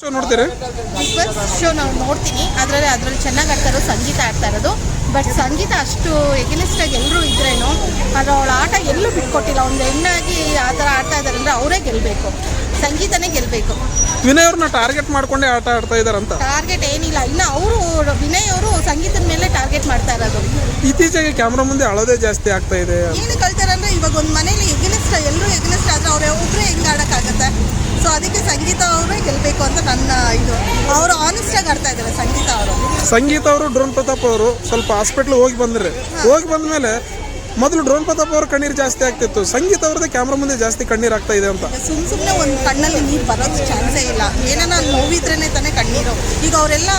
Show ನೋಡ್ತೀರಿ? Big boss show ನಾವು ನೋಡ್ತೀನಿ. ಅದರಲ್ಲಿ ಚೆನ್ನಾಗಿ ಆಡ್ತಾ ಇರೋದು ಸಂಗೀತ ಆಡ್ತಾ ಇರೋದು. ಬಟ್ ಸಂಗೀತ ಅಷ್ಟು ಎಗನಿಸ್ಟ್ ಆಗಿ ಎಲ್ಲರೂ ಇದ್ರೇನು ಅದು ಅವಳ ಆಟ ಎಲ್ಲೂ ಬಿಟ್ಕೊಟ್ಟಿಲ್ಲ. ಒಂದು ಹೆಣ್ಣಾಗಿ ಆ ಥರ ಆಡ್ತಾ ಇದ್ದಾರೆ ಅಂದರೆ ಅವರೇ ಗೆಲ್ಲಬೇಕು, ಸಂಗೀತನೇ ಗೆಲ್ಲಬೇಕು. ವಿನಯ್ ಅವ್ರನ್ನ ಟಾರ್ಗೆಟ್ ಮಾಡ್ಕೊಂಡೇ ಆಟ ಆಡ್ತಾ ಇದಾರಂತ. ಟಾರ್ಗೆಟ್ ಏನಿಲ್ಲ, ಇನ್ನು ಅವರು ವಿನಯ್ ಅವರು ಸಂಗೀತದ ಮೇಲೆ ಟಾರ್ಗೆಟ್ ಮಾಡ್ತಾ ಇರೋದು. ಇತ್ತೀಚೆಗೆ ಕ್ಯಾಮ್ರಾ ಮುಂದೆ ಅಳೋದೇ ಜಾಸ್ತಿ ಆಗ್ತಾ ಇದೆ. ಏನು ಕಳ್ತಾರೆ ಅಂದರೆ ಇವಾಗ ಒಂದು ಮನೇಲಿ ಎಗನಿಸ್ಟ್ ಎಲ್ಲರೂ ಎಗನಿಸ್ಟ್ ಆದರೆ ಅವರೇ ಒಬ್ಬರೇ ಹೆಂಗೆ ಆಡೋಕ್ಕಾಗತ್ತೆ? ಸೊ ಅದಕ್ಕೆ ಸಂಗೀತ ಅವರೇ ಗೆಲ್ಲಬೇಕು ಅಂತ ನನ್ನ ಇದು. ಅವರು ಆನೆಸ್ಟಾಗಿ ಆಡ್ತಾ ಇದ್ದಾರೆ ಸಂಗೀತ ಅವರು. ಡ್ರೋನ್ ಪ್ರತಾಪ್ ಅವರು ಸ್ವಲ್ಪ ಹಾಸ್ಪಿಟ್ಲ್ ಹೋಗಿ ಬಂದ್ಮೇಲೆ ಮೊದಲು ಡ್ರೋನ್ ಪ್ರತಾಪ್ ಅವ್ರ ಕಣ್ಣೀರು ಜಾಸ್ತಿ ಆಗ್ತಿತ್ತು, ಸಂಗೀತ ಅವ್ರದ್ದೇ ಕ್ಯಾಮ್ರಾ ಮುಂದೆ ಜಾಸ್ತಿ ಕಣ್ಣೀರು ಆಗ್ತಾ ಇದೆ ಅಂತ. ಸುಮ್ಮನೆ ಒಂದು ಕಣ್ಣಲ್ಲಿ ನೀರು ಬರೋದು ಚಾನ್ಸೇ ಇಲ್ಲ. ಏನಾನ ನೋವಿದ್ರೇನೆ ತಾನೇ ಕಣ್ಣೀರು. ಈಗ ಅವರೆಲ್ಲ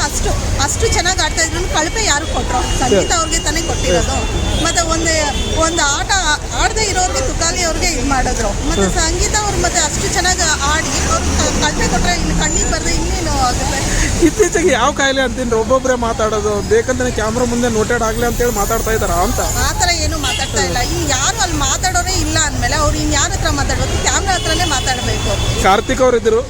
ಅಷ್ಟು ಚೆನ್ನಾಗಿ ಆಡ್ತಾ ಇದ್ರು, ಕಳಪೆ ಯಾರು ಕೊಟ್ಟರು? ಸಂಗೀತ ಅವ್ರಿಗೆ ತಾನೇ ಕೊಟ್ಟಿರೋದು. ಮತ್ತೆ ಒಂದು ಆಟ ಆಡದೆ ಇರೋರಿಗೆ ತುಕಾಲಿ ಅವ್ರಿಗೆ ಇದು ಮಾಡಿದ್ರು. ಮತ್ತೆ ಸಂಗೀತ ಅವ್ರು ಮತ್ತೆ ಅಷ್ಟು ಚೆನ್ನಾಗಿ ಆಡಿ ಅವ್ರು ಕಳಪೆ ಕೊಟ್ಟರೆ ಇನ್ನು ಕಣ್ಣೀರು ಬರದೆ ಇನ್ನೇನು ಆಗುತ್ತೆ? ಇತ್ತೀಚೆಗೆ ಯಾವ ಕಾಯಿಲೆ ಅಂತೀನಿ ಒಬ್ಬೊಬ್ಬರೇ ಮಾತಾಡೋದು, ಬೇಕಂತಾನೆ ಕ್ಯಾಮ್ರಾ ಮುಂದೆ ನೋಟೆಡ್ ಆಗಲಿ ಅಂತೇಳಿ ಮಾತಾಡ್ತಾ ಇದ್ದಾರಾ ಅಂತ. ಆ ಥರ ಏನು ಮಾತಾಡ್ತಾ ಇಲ್ಲ. ಇನ್ನು ಯಾರು ಅಲ್ಲಿ ಮಾತಾಡೋರೇ ಇಲ್ಲ ಅಂದಮೇಲೆ ಅವ್ರು ಇನ್ನು ಯಾರ ಹತ್ರ ಮಾತಾಡಬೇಕು? ಕ್ಯಾಮ್ರಾ ಹತ್ರನೇ ಮಾತಾಡಬೇಕು. ಕಾರ್ತಿಕ್ ಅವರು ಇದ್ರು,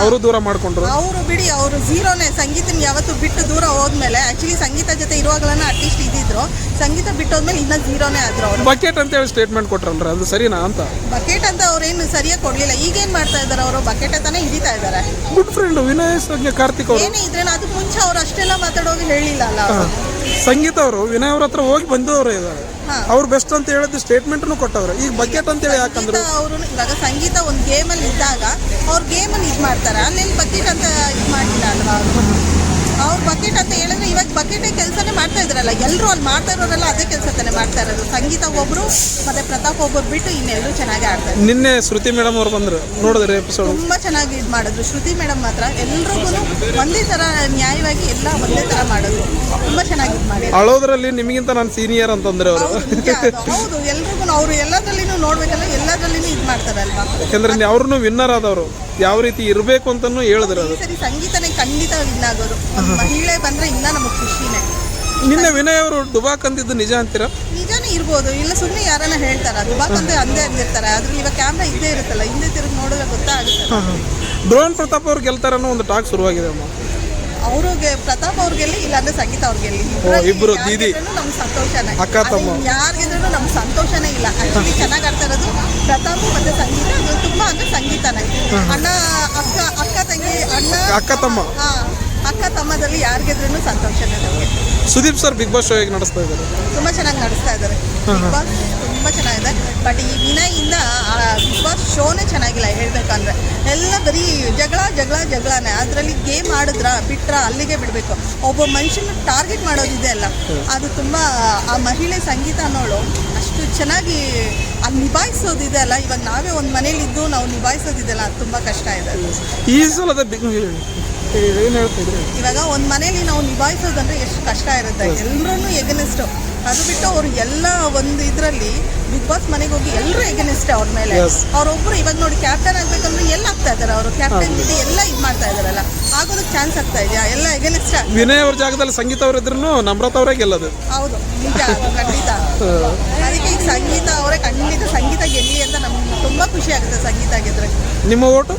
ಅವರು ದೂರ ಮಾಡ್ಕೊಂಡ್ರು. ಅವರು ಬಿಡಿ, ಅವರು ಝೀರೋನೇ. ಸಂಗೀತನ ಯಾವತ್ತು ಬಿಟ್ಟು ದೂರ ಹೋದ್ಮೇಲೆ ಆಕ್ಚುಲಿ ಸಂಗೀತ ಜೊತೆ ಇರುವಾಗಲೂ ಅಟ್ಲೀಸ್ಟ್ ಇದ್ದಿದ್ರು. ಸಂಗೀತ ಬಿಟ್ಟೋದ್ಮೇಲೆ ಇನ್ನೂ ಝೀರೋನೇ ಆದ್ರು. ಅವರು ಬಕೆಟ್ ಅಂತ ಹೇಳಿ ಸ್ಟೇಟ್ಮೆಂಟ್ ಕೊಟ್ರಲ್ರ, ಅದು ಸರಿನಾ ಅಂತ? ಬಕೆಟ್ ಅಂತ ಅವ್ರೇನು ಸರಿಯಾಗಿ ಕೊಡ್ಲಿಲ್ಲ. ಈಗೇನ್ ಮಾಡ್ತಾ ಇದಾರೆ ಅವರು? ಬಕೆಟ್ ಅಂತಾನೆ ಹಿಡಿತಾ ಇದಾರೆ. ಗುಡ್ ಫ್ರೆಂಡ್ ವಿನಯ್ ಕಾರ್ತಿಕ್ ಅವರು ಏನೇ ಇದ್ರೆ ಅದಕ್ಕೆ ಮುಂಚೆ ಅವ್ರು ಅಷ್ಟೆಲ್ಲ ಮಾತಾಡೋಗಿ ಹೇಳಿಲ್ಲ ಅಲ್ಲ. ಸಂಗೀತ ಅವರು ವಿನಯ್ ಅವ್ರ ಹತ್ರ ಹೋಗಿ ಬಂದವರು ಇದ್ದಾರೆ, ಅವ್ರು ಬೆಸ್ಟ್ ಅಂತ ಹೇಳಿದ್ದು ಸ್ಟೇಟ್ಮೆಂಟ್ ಕೊಟ್ಟವ್ರೆ. ಈಗ ಬಕೆಟ್ ಅಂತ ಹೇಳಿ ಯಾಕಂದ್ರೆ ಅವರು ಇವಾಗ ಸಂಗೀತ ಒಂದು ಗೇಮಲ್ಲಿ ಇದ್ದಾಗ ಅವ್ರ ಗೇಮಲ್ಲಿ ಇದು ಮಾಡ್ತಾರೆ, ಅಲ್ಲಿ ಬಕೆಟ್ ಅಂತ ಇದು ಮಾಡಿಲ್ಲ ಅಲ್ವಾ? ಅವ್ರು ಬಕೆಟ್ ಅಂತ ಹೇಳಿದ್ರೆ ಇವಾಗ ಬಕೆಟೇ ಕೆಲಸನೇ ಮಾಡ್ತಾ ಇದ್ರಲ್ಲ. ಎಲ್ಲರೂ ಅಲ್ಲಿ ಮಾಡ್ತಾ ಇರೋರೆಲ್ಲ ಅದೇ ಕೆಲಸ ತಾನೇ ಮಾಡ್ತಾ ಇರೋದು. ಸಂಗೀತ ಒಬ್ರು ಮತ್ತೆ ಪ್ರತಾಪ್ ಒಬ್ಬರು ಬಿಟ್ಟು ಇನ್ನೆಲ್ಲರೂ ಚೆನ್ನಾಗಿ ಆಡ್ತಾರೆ. ನಿನ್ನೆ ಶ್ರುತಿ ಮೇಡಮ್ ಅವ್ರು ಬಂದ್ರು, ನೋಡಿದ್ರೆ ಎಪಿಸೋಡ್ ತುಂಬಾ ಚೆನ್ನಾಗಿ ಇದು ಮಾಡಿದ್ರು. ಶ್ರುತಿ ಮೇಡಮ್ ಮಾತ್ರ ಎಲ್ರಿಗೂ ಒಂದೇ ತರ ನ್ಯಾಯವಾಗಿ ಎಲ್ಲ ಒಂದೇ ತರ ಮಾಡಿದ್ರು. ತುಂಬಾ ಚೆನ್ನಾಗಿ ಇದು ಮಾಡಿ. ಅಳೋದ್ರಲ್ಲಿ ನಿಮಗಿಂತ ನಾನು ಸೀನಿಯರ್ ಅಂತಂದ್ರೆ ಅವರು. ಹೌದು, ಎಲ್ರಿಗೂ ಅವರು ಎಲ್ಲದರಲ್ಲಿನೂ ನೋಡ್ಬೇಕಲ್ಲ, ಎಲ್ಲದರಲ್ಲಿನೂ ಇದು ಮಾಡ್ತಾರಲ್ವಾ? ಯಾಕಂದ್ರೆ ಅವ್ರನ್ನು ವಿನ್ನರ್ ಆದವರು ಯಾವ ರೀತಿ ಇರಬೇಕು ಅಂತಾನು ಹೇಳಿದ್ರು. ಅದು ಸರಿ, ಸಂಗೀತನೇ ಖಂಡಿತ ವಿನ್ ಆಗೋದು. ಮಹಿಳೆ ಬಂದ್ರೆ ಇನ್ನ ನಮಗೆ ಖುಷಿನೇ. ನಿನ್ನೆ ವಿನಯ್ ಅವರು ಡುಬಾಕ್ ಅಂತಿದ್ದು ನಿಜ ಅಂತೀರಾ? ನಿಜಾನೇ ಇರ್ಬೋದು, ಇಲ್ಲ ಸುಮ್ಮನೆ ಯಾರನ್ನ ಹೇಳ್ತಾರ. ಡುಬಾಕ್ ಅಂತ ಅಂದಿರ್ತಾರೆ. ಅದ್ರಲ್ಲಿ ಇವಾಗ ಕ್ಯಾಮ್ರಾ ಇದ್ದೇ ಇರುತ್ತಲ್ಲ, ಹಿಂದೆ ತಿರುಗಿ ನೋಡಿದ್ರೆ ಗೊತ್ತಾಗುತ್ತೆ. ಡ್ರೋನ್ ಪ್ರತಾಪ್ ಅವ್ರು ಗೆಲ್ತಾರ ಅನ್ನೋ ಒಂದು ಟಾಕ್ ಶುರುವಾಗಿದೆ ಅಮ್ಮ. ಅವ್ರಿಗೆ ಪ್ರತಾಪ್ ಅವ್ರ ಗೆಲ್ಲಿ, ಇಲ್ಲಾಂದ್ರೆ ಸಂಗೀತ ಅವ್ರ ಗೆಲ್ಲಿ, ಇಬ್ರು ದೀದಿ ನಮ್ಗೆ ಸಂತೋಷನೇ. ಅಕ್ಕ ತಮ್ಮ ಯಾರಿಗಿದ್ರು ನಮ್ಗೆ ಸಂತೋಷನೇ ಇಲ್ಲ. ಆಕ್ಚುಲಿ ಚೆನ್ನಾಗಿ ಆಡ್ತಾ ಇರೋದು ಪ್ರತಾಪ್ ಮತ್ತೆ ಸಂಗೀತ. ಅದು ತುಂಬಾ ಅಂದ್ರೆ ಸಂಗೀತನೇ. ಅಣ್ಣ ಅಕ್ಕ ತಂಗಿ ಅಕ್ಕ ತಮ್ಮ ಅಕ್ಕ ತಮ್ಮದಲ್ಲಿ ಯಾರಿಗಿದ್ರು ಸಂತೋಷನೇ ನಮಗೆ. Sudeep sir big boss show ಹೇಗೆ ನಡೆಸ್ತಾ ಇದ್ದಾರೆ? ತುಂಬಾ ಚೆನ್ನಾಗಿ ನಡೆಸ್ತಾ ಇದ್ದಾರೆ. ಬಿಗ್ ಬಾಸ್ ತುಂಬಾ ಚೆನ್ನಾಗಿದೆ. ಬಟ್ ಈ ವಿನಯ್ ಇಂದ ಬಿಗ್ ಬಾಸ್ ಶೋನೇ ಚೆನ್ನಾಗಿಲ್ಲ ಹೇಳ್ಬೇಕಂದ್ರೆ. ಎಲ್ಲ ಬರೀ ಜಗಳನೇ. ಅದರಲ್ಲಿ ಗೇಮ್ ಆಡಿದ್ರ ಬಿಟ್ರ ಅಲ್ಲಿಗೆ ಬಿಡಬೇಕು. ಒಬ್ಬ ಮನುಷ್ಯನ ಟಾರ್ಗೆಟ್ ಮಾಡೋದಿದೆ ಅಲ್ಲ, ಅದು ತುಂಬ ಆ ಮಹಿಳೆ ಸಂಗೀತ ಅನ್ನೋಳು ಅಷ್ಟು ಚೆನ್ನಾಗಿ ಅದು ನಿಭಾಯಿಸೋದಿದೆ ಅಲ್ಲ. ಇವಾಗ ನಾವೇ ಒಂದು ಮನೇಲಿದ್ದು ನಾವು ನಿಭಾಯಿಸೋದಿದೆಲ್ಲ, ಅದು ತುಂಬ ಕಷ್ಟ ಇದೆ. ಈ ಸಲದ ಏನು ಹೇಳ್ತಿದ್ರಿ? ಇವಾಗ ಒಂದು ಮನೇಲಿ ನಾವು ನಿಭಾಯಿಸೋದಂದ್ರೆ ಎಷ್ಟು ಕಷ್ಟ ಇರುತ್ತೆ. ಎಲ್ಲರೂ ಎಗನಿಸ್ಟು. ಅದು ಬಿಟ್ಟು ಅವ್ರು ಎಲ್ಲ ಒಂದು ಇದರಲ್ಲಿ ಬಿಗ್ ಬಾಸ್ ಮನೆಗೆ ಹೋಗಿ ಎಲ್ಲರೂ ಎಗನಿಸ್ಟ್ ಅವ್ರ ಮೇಲೆ. ಅವ್ರೊಬ್ರು ಇವಾಗ ನೋಡಿ ಕ್ಯಾಪ್ಟನ್ ಆಗ್ಬೇಕಂದ್ರೆ ಎಲ್ಲ ಆಗ್ತಾ ಇದಾರೆ. ಅವರು ಕ್ಯಾಪ್ಟನ್ ಜೊತೆ ಎಲ್ಲ ಇದು ಮಾಡ್ತಾ ಇದಾರಲ್ಲ, ಆಗೋದಕ್ಕೆ ಚಾನ್ಸ್ ಆಗ್ತಾ ಇದೆಯಾ? ಎಲ್ಲ ಎಗನಿಸ್ಟ್. ವಿನಯ್ ಅವ್ರ ಜಾಗದಲ್ಲಿ ಸಂಗೀತ ಅವ್ರ ಇದ್ರು ನಮ್ರತಾ ಅವರೇ ಗೆಲ್ಲೋದು. ಹೌದು, ನಿಜ, ಖಂಡಿತ. ಅದಕ್ಕೆ ಈಗ ಸಂಗೀತ ಅವರೇ ಖಂಡಿತ ಸಂಗೀತ ಗೆಲ್ಲಿ ಅಂತ ನಮ್ಗೆ ತುಂಬಾ ಖುಷಿ ಆಗುತ್ತೆ ಸಂಗೀತ ಗೆದ್ರೆ. ನಿಮ್ಮ ಓಟು?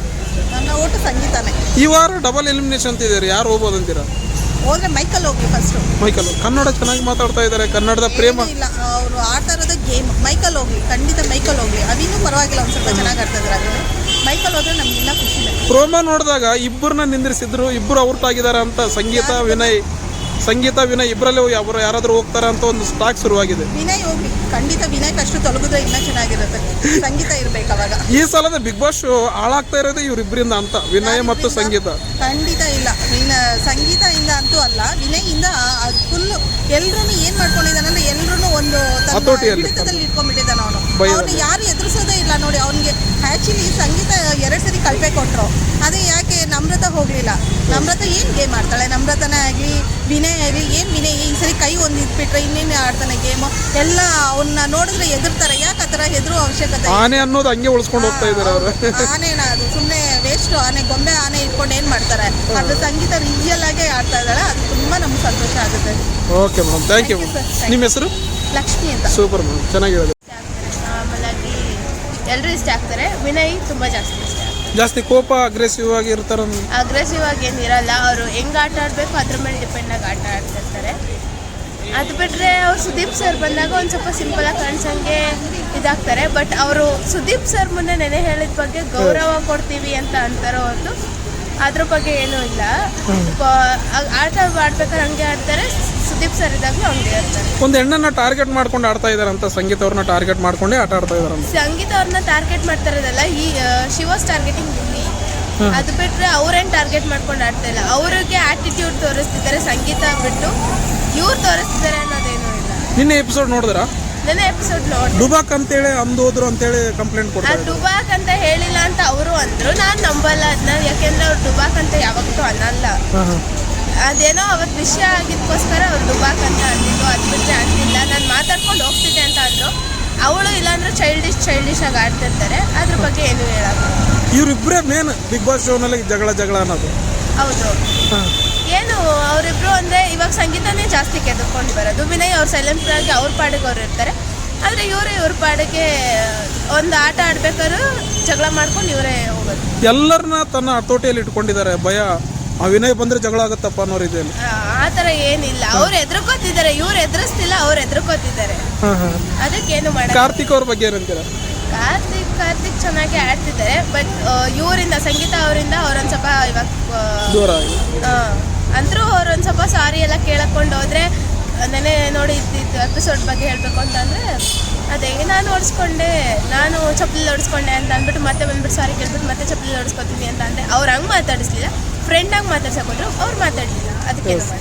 ನನ್ನ ಓಟು ಸಂಗೀತನೇ. ಈ ವಾರ ಡಬಲ್ ಎಲಿಮಿನೇಷನ್ ಅಂತಿದ್ದಾರೆ, ಯಾರು ಹೋಗ್ಬೋದು ಅಂತೀರಾ? ಹೋದ್ರೆ ಮೈಕಲ್ ಹೋಗಿ ಫಸ್ಟ್. ಮೈಕಲ್ ಕನ್ನಡ ಚೆನ್ನಾಗಿ ಮಾತಾಡ್ತಾ ಇದ್ದಾರೆ, ಕನ್ನಡದ ಪ್ರೇಮ ಇಲ್ಲ. ಅವರು ಆಡ್ತಾ ಇರೋದು ಗೇಮ್. ಮೈಕಲ್ ಹೋಗ್ಲಿ, ಖಂಡಿತ ಮೈಕಲ್ ಹೋಗ್ಲಿ. ಅವಿನೂ ಪರವಾಗಿಲ್ಲ, ಒಂದು ಸ್ವಲ್ಪ ಚೆನ್ನಾಗಿ ಆಡ್ತಾ ಇದ್ದಾರೆ. ಅವಿನೂ ಮೈಕಲ್ ಹೋದ್ರೆ ನಮ್ಗೆ ಇನ್ನೂ ಖುಷಿನೇ. ಪ್ರೋಮೋ ನೋಡಿದಾಗ ಇಬ್ಬರನ್ನ ನಿಂದಿರಿಸಿದ್ರು, ಇಬ್ಬರು ಔಟ್ ಆಗಿದ್ದಾರೆ ಅಂತ. ಸಂಗೀತ ವಿನಯ್ ಇಬ್ಬರಲ್ಲಿ ಯಾರಾದ್ರೂ ಹೋಗ್ತಾರ ಅಂತ ಒಂದು ಸ್ಟಾಕ್ ಶುರುವಾಗಿದೆ. ವಿನಯ್ ಹೋಗ್ಲಿ, ಖಂಡಿತ ವಿನಯ್ ಅಷ್ಟು ತೊಲಗಿದ್ರೆ ಇನ್ನೂ ಚೆನ್ನಾಗಿರುತ್ತೆ. ಸಂಗೀತ ಇರ್ಬೇಕು ಅವಾಗ. ಈ ಸಲದ ಬಿಗ್ ಬಾಸ್ ಶೋ ಹಾಳಾಗ್ತಾ ಇರೋದು ಇವರಿಬ್ಬರಿಂದ ಅಂತ, ವಿನಯ್ ಮತ್ತು ಸಂಗೀತ. ಖಂಡಿತ ಇಲ್ಲ, ಸಂಗೀತ ಇಂದ ಅಂತೂ ಅಲ್ಲ, ವಿನಯ್ ಇಂದ ಫುಲ್ ಎಲ್ರೂ ಏನ್ ಮಾಡ್ಕೊಂಡಿದ್ದಾನಂದ್ರೆ ಎಲ್ರೂ ಒಂದು ಹಿಡಿತದಲ್ಲಿ ಇಟ್ಕೊಂಡ್ಬಿಟ್ಟಿದ್ದಾನ ಅವನು. ಅವ್ನು ಯಾರು ಎದುರಿಸೋದೇ ಇಲ್ಲ ನೋಡಿ. ಅವ್ನಿಗೆ ಆಕ್ಚುಲಿ ಸಂಗೀತ 2 ಸರಿ ಕಳಪೆ ಕೊಟ್ಟರು. ಅದೇ ಯಾಕೆ ನಮ್ರತಾ ಹೋಗ್ಲಿಲ್ಲ? ನಮ್ರತಾ ಏನ್ ಗೇಮ್ ಆಡ್ತಾಳೆ? ನಮ್ರತಾನೇ ಆಗಲಿ ವಿನಯ್ ಆಗಲಿ ಏನು ವಿನಯ್ ಈ ಸರಿ ಕೈ ಒಂದು ಇಟ್ಬಿಟ್ರೆ ಇನ್ನೇನು ಆಡ್ತಾನೆ ಗೇಮು. ಎಲ್ಲ ಅವನ್ನ ನೋಡಿದ್ರೆ ಎದುರ್ತಾರೆ. ಯಾಕೆ ಆ ಥರ ಹೆದರೋ ಅವಶ್ಯಕತೆ? ಆನೆ ಅನ್ನೋದು ಹಂಗೆ ಉಳಿಸ್ಕೊಂಡು ಹೋಗ್ತಾ ಇದ್ದಾರೆ ಅವರು. ಆನೆನ ಅದು ಸುಮ್ಮನೆ ವೇಸ್ಟ್. ಗೊಂಬೆ ಆನೆ ಇಟ್ಕೊಂಡು ಏನು ಮಾಡ್ತಾರೆ? ಅದು ಸಂಗೀತ ರಿಯಲ್ ಆಗಿ ಆಡ್ತಾ ಇದ್ದಾಳೆ. ಅದು ತುಂಬಾ ನಮ್ಗೆ ಸಂತೋಷ ಆಗುತ್ತೆ. Okay madam, thank you. ನಿಮ್ಮ ಹೆಸರು? ಲಕ್ಷ್ಮಿ ಅಂತ. ಸೂಪರ್ ಮೇಡಮ್, ಚೆನ್ನಾಗಿರೋದು. ಆಮೇಲೆ ಎಲ್ಲರೂ ಇಷ್ಟ ಆಗ್ತಾರೆ. ವಿನಯ್ ತುಂಬ ಜಾಸ್ತಿ ಇಷ್ಟ ಆಗ್ತಾರೆ. ಜಾಸ್ತಿ ಕೋಪ ಅಗ್ರೆಸಿವ್ ಆಗಿ ಇರ್ತಾರ. ಅಗ್ರೆಸಿವ್ ಆಗಿ ಏನಿರಲ್ಲ, ಅವರು ಹೆಂಗೆ ಆಟ ಆಡಬೇಕು ಅದ್ರ ಮೇಲೆ ಡಿಪೆಂಡ್ ಆಗಿ ಆಟ ಆಡ್ತಿರ್ತಾರೆ. ಅದು ಬಿಟ್ಟರೆ ಅವ್ರು ಸುದೀಪ್ ಸರ್ ಬಂದಾಗ ಒಂದು ಸ್ವಲ್ಪ ಸಿಂಪಲಾಗಿ ಕಾಣಿಸಂಗೆ ಇದಾಗ್ತಾರೆ. ಬಟ್ ಅವರು ಸುದೀಪ್ ಸರ್ ಮುಂದೆ ನೆನೆ ಹೇಳಿದ ಬಗ್ಗೆ ಗೌರವ ಕೊಡ್ತೀವಿ ಅಂತ ಅಂತಾರೋ ಹೊರತು ಅದ್ರ ಬಗ್ಗೆ ಏನೂ ಇಲ್ಲ. ಆಟ ಆಡ್ಬೇಕಾದ್ರೆ ಹಂಗೆ ಆಡ್ತಾರೆ, ಸುದೀಪ್ ಸರ್ ಇದ್ದಾಗಲೂ ಹಂಗೆ ಆಡ್ತಾರೆ. ಒಂದು ಹೆಣ್ಣನ್ನ ಟಾರ್ಗೆಟ್ ಮಾಡ್ಕೊಂಡು ಆಡ್ತಾ ಇದಾರಂತ, ಸಂಗೀತ ಅವ್ರನ್ನ ಟಾರ್ಗೆಟ್ ಮಾಡ್ಕೊಂಡೇ ಆಟ ಆಡ್ತಾ ಇದಾರಂತ. ಸಂಗೀತ ಅವ್ರನ್ನ ಟಾರ್ಗೆಟ್ ಮಾಡ್ತಾ ಇರೋದಲ್ಲ, ಈ ಶಿ ವಾಸ್ ಟಾರ್ಗೆಟಿಂಗ್ ವಿನಿ. ಅದು ಬಿಟ್ಟರೆ ಅವ್ರೇನು ಟಾರ್ಗೆಟ್ ಮಾಡ್ಕೊಂಡು ಆಡ್ತಾ ಇಲ್ಲ. ಅವ್ರಿಗೆ ಆಟಿಟ್ಯೂಡ್ ತೋರಿಸ್ತಿದ್ದಾರೆ, ಸಂಗೀತ ಬಿಟ್ಟು ಇವ್ರು ತೋರಿಸ್ತಿದ್ದಾರೆ ಅನ್ನೋದೇನೂ ಇಲ್ಲ. ನಿನ್ನೆ ಎಪಿಸೋಡ್ ನೋಡಿದ್ರ? ನನ್ನ ಎಪಿಸೋಡ್ ನೋಡಿ ಡುಬಾಕ್ ಅಂತೇಳಿ ಅಂದೋದ್ರು ಅಂತೇಳಿ ಕಂಪ್ಲೇಂಟ್ ಕೊಡ್ತಾರೆ. ಡುಬಾಕ್ ಅಂತ ಹೇಳಿಲ್ಲ ಅಂತ ಅವರು ಅಂದ್ರು, ನಾನು ನಂಬಲ್ಲ ಅದನ್ನ. ಯಾಕೆಂದ್ರೆ ಅವ್ರು ಡುಬಾಕ್ ಅಂತ ಯಾವತ್ತೂ ಅನ್ನಲ್ಲ. ಅದೇನೋ ಅವತ್ತು ವಿಷಯ ಆಗಿದ್ದಕ್ಕೋಸ್ಕರ ಅವ್ರು ಡುಬಾಕ್ ಅಂತ ಅಂದಿದ್ದು, ಅದು ಬಿಟ್ಟರೆ ಅಂದಿಲ್ಲ. ನಾನು ಮಾತಾಡ್ಕೊಂಡು ಹೋಗ್ತಿದ್ದೆ ಅಂತ ಅಂದರು. ಅವಳು ಇಲ್ಲಾಂದ್ರೆ ಚೈಲ್ಡಿಶ್ ಆಗಿ ಆಡ್ತಿರ್ತಾರೆ, ಅದ್ರ ಬಗ್ಗೆ ಏನು ಹೇಳೋದು. ಇವರಿಬ್ಬರೇ ಮೇನ್ ಬಿಗ್ ಬಾಸ್ ಶೋನಲ್ಲಿ ಜಗಳ ಅನ್ನೋದು. ಹೌದು. ಏನು ಅವರಿಬ್ರು ಅಂದರೆ ಇವಾಗ ಸಂಗೀತನೇ ಜಾಸ್ತಿ ಕೆದ್ಕೊಂಡು ಬರೋದು. ವಿನಯ್ ಅವ್ರು ಸೈಲೆಂಟ್ ಆಗಿ ಅವ್ರ ಪಾಡಿಗೆ ಅವ್ರು ಇರ್ತಾರೆ. ಆದರೆ ಇವ್ರ ಪಾಡಿಗೆ ಒಂದು ಆಟ ಆಡ್ಬೇಕಾದ್ರೂ ಜಗಳ ಮಾಡ್ಕೊಂಡು ಇವರೇ ಹೋಗೋದು. ಎಲ್ಲರನ್ನ ತನ್ನ ಹತೋಟಿಯಲ್ಲಿ ಇಟ್ಕೊಂಡಿದ್ದಾರೆ. ಭಯ, ಆ ವಿನಯ್ ಬಂದ್ರೆ ಜಗಳ ಆಗತ್ತಪ್ಪ ಅನ್ನೋ ರೀತಿಯಲ್ಲಿ. ಆ ಥರ ಏನಿಲ್ಲ. ಅವ್ರು ಎದುರ್ಕೋತಿದ್ದಾರೆ, ಇವ್ರು ಎದುರಿಸ್ತಿಲ್ಲ, ಅವ್ರು ಎದುರ್ಕೋತಿದ್ದಾರೆ. ಅದಕ್ಕೇನು ಮಾಡ. ಕಾರ್ತಿಕ್ ಅವ್ರ ಬಗ್ಗೆ ಏನಂತೀರ? ಕಾರ್ತಿಕ್ ಚೆನ್ನಾಗಿ ಆಡ್ತಿದ್ದಾರೆ. ಬಟ್ ಇವರಿಂದ ಸಂಗೀತ ಅವರಿಂದ ಅವ್ರೊಂದು ಸ್ವಲ್ಪ ಇವಾಗ ದೂರ ಅಂದರೂ ಅವ್ರೊಂದು ಸ್ವಲ್ಪ ಸಾರಿ ಎಲ್ಲ ಕೇಳಕೊಂಡು ಹೋದರೆ. ನೆನೆ ನೋಡಿ ಇದ್ದಿದ್ದು ಎಪಿಸೋಡ್ ಬಗ್ಗೆ ಹೇಳಬೇಕು ಅಂತಂದರೆ ಅದೇ ನಾನು ಓಡಿಸ್ಕೊಂಡೆ, ನಾನು ಚಪ್ಪಲಿ ಓಡಿಸ್ಕೊಂಡೆ ಅಂತ ಅಂದ್ಬಿಟ್ಟು ಮತ್ತೆ ಬಂದ್ಬಿಟ್ಟು ಸಾರಿ ಕೇಳ್ಬಿಟ್ಟು ಮತ್ತೆ ಚಪ್ಪಲಿ ಓಡಿಸ್ಕೊತೀನಿ ಅಂತ ಅಂದರೆ ಅವ್ರು ಹಂಗೆ ಮಾತಾಡಿಸ್ಲಿಲ್ಲ, ಫ್ರೆಂಡಾಗಿ ಮಾತಾಡ್ಸಕೊಂಡ್ರು, ಅವ್ರು ಮಾತಾಡಲಿಲ್ಲ. ಅದಕ್ಕೆ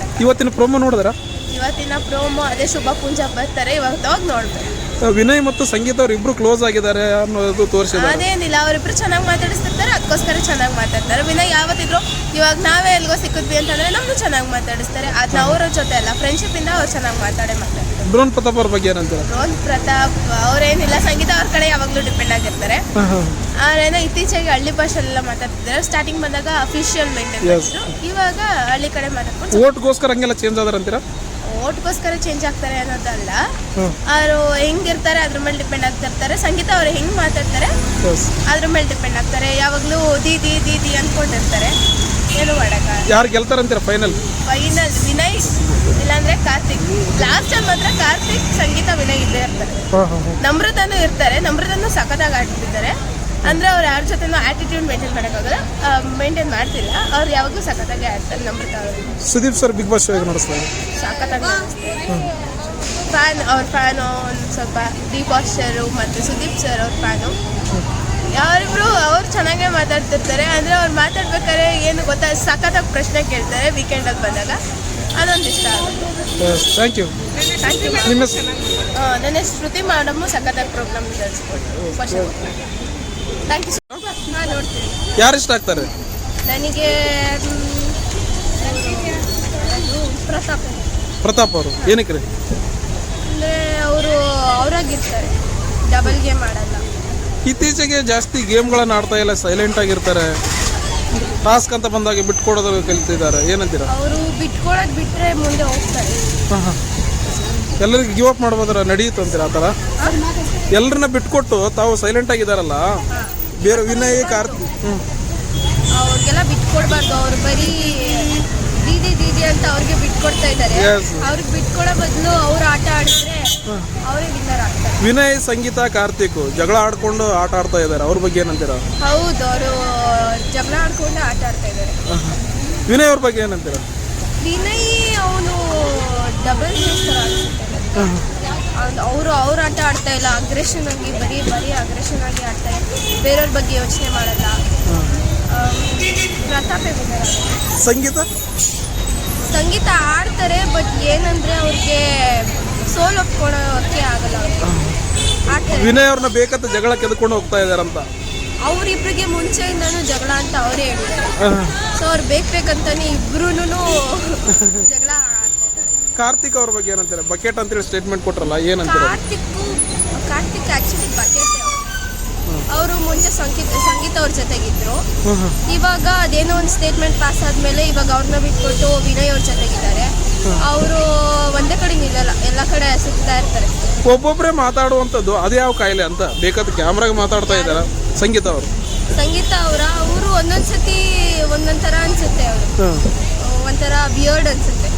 ಇವತ್ತಿನ ಪ್ರೋಮೋ ನೋಡಿದ್ರ? ಇವತ್ತಿನ ಪ್ರೋಮೋ ಅದೇ ಶುಭ ಪೂಂಜಾ ಬರ್ತಾರೆ, ಇವಾಗ ಹೋಗಿ ನೋಡ್ಬೇಕು. ವಿನಯ್ ಮತ್ತು ಸಂಗೀತ ಅವ್ರು ಇಬ್ರು ಕ್ಲೋಸ್ ಆಗಿದ್ದಾರೆ ಅನ್ನೋದು ತೋರಿಸಿದ್ದಾರೆ. ಅದೇನಿಲ್ಲ, ಅವರಿಬ್ರು ಚೆನ್ನಾಗಿ ಮಾತಾಡಿಸ್ತಿರ್ತಾರೆ, ಅದಕ್ಕೋಸ್ಕರ ಚೆನ್ನಾಗಿ ಮಾತಾಡ್ತಾರೆ. ವಿನಯ್ ಯಾವತ್ತಿದ್ರು ಇವಾಗ ನಾವೇ ಎಲ್ಗೋ ಸಿಕ್ಕಿದ್ವಿ ಅಂತಂದ್ರೆ ನಮ್ದು ಚೆನ್ನಾಗಿ ಮಾತಾಡಿಸ್ತಾರೆ. ಅದನ್ನ ಅವರ ಜೊತೆ ಅಲ್ಲ, ಫ್ರೆಂಡ್ಶಿಪ್ ಇಂದ ಅವ್ರು ಚೆನ್ನಾಗಿ ಮಾತಾಡ್ತಾರೆ. ಡ್ರೋನ್ ಪ್ರತಾಪ್ ಅವ್ರ ಬಗ್ಗೆ ಏನಂತಾರೆ? ಡ್ರೋನ್ ಪ್ರತಾಪ್ ಅವ್ರೇನಿಲ್ಲ, ಸಂಗೀತ ಅವ್ರ ಕಡೆ ಯಾವಾಗಲೂ ಡಿಪೆಂಡ್ ಆಗಿರ್ತಾರೆ. ಅವ್ರೇನೋ ಇತ್ತೀಚೆಗೆ ಹಳ್ಳಿ ಭಾಷೆಲ್ಲ ಮಾತಾಡ್ತಿದ್ದಾರೆ. ಸ್ಟಾರ್ಟಿಂಗ್ ಬಂದಾಗ ಅಫಿಷಿಯಲ್ ಮೇಂಟೈನ್ ಮಾಡಿದ್ರು, ಇವಾಗ ಹಳ್ಳಿ ಕಡೆ ಮಾತಾಡ್ಕೊಂಡು. ಓಟ್ಗೋಸ್ಕರ ಹಂಗೆಲ್ಲ ಚೇಂಜ್ ಆದಾರಂತೀರಾ? ಓಟ್ಗೋಸ್ಕರ ಚೇಂಜ್ ಆಗ್ತಾರೆ ಅನ್ನೋದಲ್ಲ, ಅವರು ಹೆಂಗಿರ್ತಾರೆ ಅದ್ರ ಮೇಲೆ ಡಿಪೆಂಡ್ ಆಗ್ತಿರ್ತಾರೆ. ಸಂಗೀತ ಅವ್ರು ಹೆಂಗ್ ಮಾತಾಡ್ತಾರೆ ಅದ್ರ ಮೇಲೆ ಡಿಪೆಂಡ್ ಆಗ್ತಾರೆ. ಯಾವಾಗಲೂ ದೀದಿ ದೀದಿ ಅನ್ಕೊಂಡಿರ್ತಾರೆ. ಏನು ಮಾಡಕ. ಯಾರು ಗೆಲ್ತಾರಂತೀರ ಫೈನಲ್? ವಿನಯ್ ಇಲ್ಲಾಂದ್ರೆ ಕಾರ್ತಿಕ್. ಲಾಸ್ಟ್ ಟೈಮ್ ಮಾತ್ರ ಕಾರ್ತಿಕ್, ಸಂಗೀತ, ವಿನಯ್ ಇದ್ದೇ ಇರ್ತಾರೆ. ನಮ್ರತನೂ ಇರ್ತಾರೆ, ನಮ್ರತನೂ ಸಖತ್ತಾಗಿ ಆಡ್ತಿದ್ದಾರೆ. ಅಂದ್ರೆ ಅವ್ರು ಯಾರ ಜೊತೆನೂ ಆಟಿಟ್ಯೂಡ್ ಮೇಂಟೈನ್ ಮೇಂಟೈನ್ ಮಾಡ್ತಿಲ್ಲ. ಅವ್ರು ಯಾವಾಗಲೂ ಸಖತ್ತಾಗಿ ಆಡ್ತಾರೆ. ನಮ್ರತ ಅವರು. Sudeep sir big boss show ಹೇಗೆ ನಡೆಸ್ತಾರೆ? ಸಖತ್ತಾಗಿ ಅವ್ರ ಫ್ಯಾನು ಒಂದು ಸ್ವಲ್ಪ ದೀಪ್ ವಾಷರು ಮತ್ತು ಸುದೀಪ್ ಸರ್ ಅವ್ರ ಫ್ಯಾನು. ಯಾರಿಬ್ರು ಅವ್ರು ಚೆನ್ನಾಗೇ ಮಾತಾಡ್ತಿರ್ತಾರೆ. ಅಂದರೆ ಅವ್ರು ಮಾತಾಡ್ಬೇಕಾದ್ರೆ ಏನು ಗೊತ್ತಾ, ಸಖತ್ತಾಗಿ ಪ್ರಶ್ನೆ ಕೇಳ್ತಾರೆ ವೀಕೆಂಡಲ್ಲಿ ಬಂದಾಗ. ಅದೊಂದು ಇಷ್ಟ ಆಗುತ್ತೆ. Thank you. ನನ್ನ ಶ್ರುತಿ ಮೇಡಮ್ಮು ಸಖತ್ತಾಗಿ ಪ್ರೋಗ್ರಾಮ್ ನಡೆಸ್ಕೊಟ್ಟು ಫಸ್ಟ್. Thank you. ನಾನು ನೋಡ್ತೀನಿ. ಯಾರು ಇಷ್ಟ ಆಗ್ತಾರೆ? ನನಗೆ ಪ್ರತಾಪ್ ಅವರು. ಏನಕ್ಕೆ ರೀ? ಅಂದರೆ ಅವರು ಅವರಾಗಿರ್ತಾರೆ, ಡಬಲ್ ಗೇಮ್ ಆಡಲ್ಲ. ಇತ್ತೀಚೆಗೆ ಜಾಸ್ತಿ ಗೇಮ್ಗಳನ್ನು ಆಡ್ತಾ ಇಲ್ಲ, ಸೈಲೆಂಟ್ ಆಗಿರ್ತಾರೆ. ಟಾಸ್ಕ್ ಅಂತ ಬಂದಾಗ ಬಿಟ್ಕೊಡೋದು ಕಲಿತಿದ್ದಾರೆ. ಏನಂತೀರ? ಅವರು ಬಿಟ್ಕೊಡೋದು ಬಿಟ್ಟರೆ ಮುಂದೆ ಹೋಗ್ತಾರೆ. ಎಲ್ಲರಿಗೂ ಗಿವ್ ಅಪ್ ಮಾಡ್ಬೋದಾರ ನಡೆಯುತ್ತೆ ಅಂತೀರ ಆ ಥರ? ಎಲ್ಲರನ್ನ ಬಿಟ್ಕೊಟ್ಟು ತಾವು ಸೈಲೆಂಟ್ ಆಗಿದಾರಲ್ಲ, ಬೇರೆ ವಿನಯ್, ಕಾರ್ತಿಕ್ ಅವ್ರಿಗೆಲ್ಲ ಬಿಟ್ಕೊಡ್ಬಾರ್ದು. ಅವ್ರು ಬರೀ ದೀದಿ ದೀದಿ ಅಂತ ಅವ್ರಿಗೆ ಬಿಟ್ಕೊಡ್ತಾ ಇದ್ದಾರೆ. ಅವ್ರಿಗೆ ಬಿಟ್ಕೊಡೋ ಬದಲು ಅವ್ರು ಆಟ ಆಡಿದ್ರೆ ಅವರೇ ವಿನ್ನರ್ ಆಗ್ತಾರೆ. ವಿನಯ್, ಸಂಗೀತ, ಕಾರ್ತಿಕ್ ಜಗಳ ಆಡ್ಕೊಂಡು ಆಟ ಆಡ್ತಾ ಇದ್ದಾರೆ. ಅವ್ರ ಬಗ್ಗೆ ಏನಂತೀರ? ಹೌದು, ಅವರು ಜಗಳ ಆಡ್ಕೊಂಡು ಆಟ ಆಡ್ತಾ ಇದ್ದಾರೆ. ವಿನಯ್ ಅವ್ರ ಬಗ್ಗೆ ಏನಂತೀರ? ವಿನಯ್ ಅವನು ಡಬಲ್ ಅವರು ಆಟ ಆಡ್ತಾ ಇಲ್ಲ, ಅಗ್ರೆಷನ್ ಆಗಿ ಬರೀ ಅಗ್ರೆಷನ್ ಆಗಿ ಆಡ್ತಾ ಇದ್ದಾರೆ. ಬೇರೆಯವ್ರ ಬಗ್ಗೆ ಯೋಚನೆ ಮಾಡಲ್ಲ. ಪ್ರತಾಪೇ ಸಂಗೀತ ಆಡ್ತಾರೆ, ಬಟ್ ಏನಂದ್ರೆ ಅವ್ರಿಗೆ ಸೋಲ್ ಒಪ್ಕೊಳ್ಳೋಕೆ ಆಗಲ್ಲ. ಆಡ್ತಾರೆ. ವಿನಯ್ ಅವ್ರನ್ನ ಬೇಕಂತ ಜಗಳ ಕೆದ್ಕೊಂಡು ಹೋಗ್ತಾ ಇದಾರಂತ. ಅವರಿಬ್ಬರಿಗೆ ಮುಂಚೆಯಿಂದನೂ ಜಗಳ ಅಂತ ಅವರೇ ಹೇಳಿದ್ದಾರೆ. ಸೊ ಅವ್ರು ಬೇಕಂತಾನೆ ಇಬ್ರು ಜಗಳ ಆಡ್ತಾ ಇದ್ದಾರೆ. ಕಾರ್ತಿಕ್ ಅವ್ರ ಬಗ್ಗೆ ಏನಂತಾರೆ? ಬಕೆಟ್ ಅಂತೇಳಿ ಸ್ಟೇಟ್ಮೆಂಟ್ ಕೊಟ್ರಲ್ಲ, ಏನಂತಾರೆ? Karthik actually bucket. ಅವರು ಮುಂಚೆ ಸಂಗೀತ ಅವ್ರ ಜೊತೆಗಿದ್ರು. ಇವಾಗ ಅದೇನೋ ಒಂದು ಸ್ಟೇಟ್ಮೆಂಟ್ ಪಾಸ್ ಆದ್ಮೇಲೆ ಇವಾಗ ಅವ್ರನ್ನ ಬಿಟ್ಕೊಟ್ಟು ವಿನಯ್ ಅವ್ರ ಜೊತೆಗಿದ್ದಾರೆ. ಅವರು ಒಂದೇ ಕಡೆ ನಿಲ್ಲಲ್ಲ, ಎಲ್ಲ ಕಡೆ ಸಿಗ್ತಾ ಇರ್ತಾರೆ. ಒಬ್ಬೊಬ್ಬರೇ ಮಾತಾಡುವಂಥದ್ದು ಅದು ಯಾವ ಕಾಯಿಲೆ ಅಂತ ಬೇಕಾದ ಕ್ಯಾಮ್ರಾಗ ಮಾತಾಡ್ತಾ ಇದ್ದಾರೆ ಸಂಗೀತ ಅವರು. ಸಂಗೀತ ಅವರು ಒಂದೊಂದ್ಸತಿ ಒಂದೊಂಥರ ಅನ್ಸುತ್ತೆ. ಅವರು ಹಾಂ ಒಂಥರ ಬಿಯರ್ಡ್ ಅನ್ಸುತ್ತೆ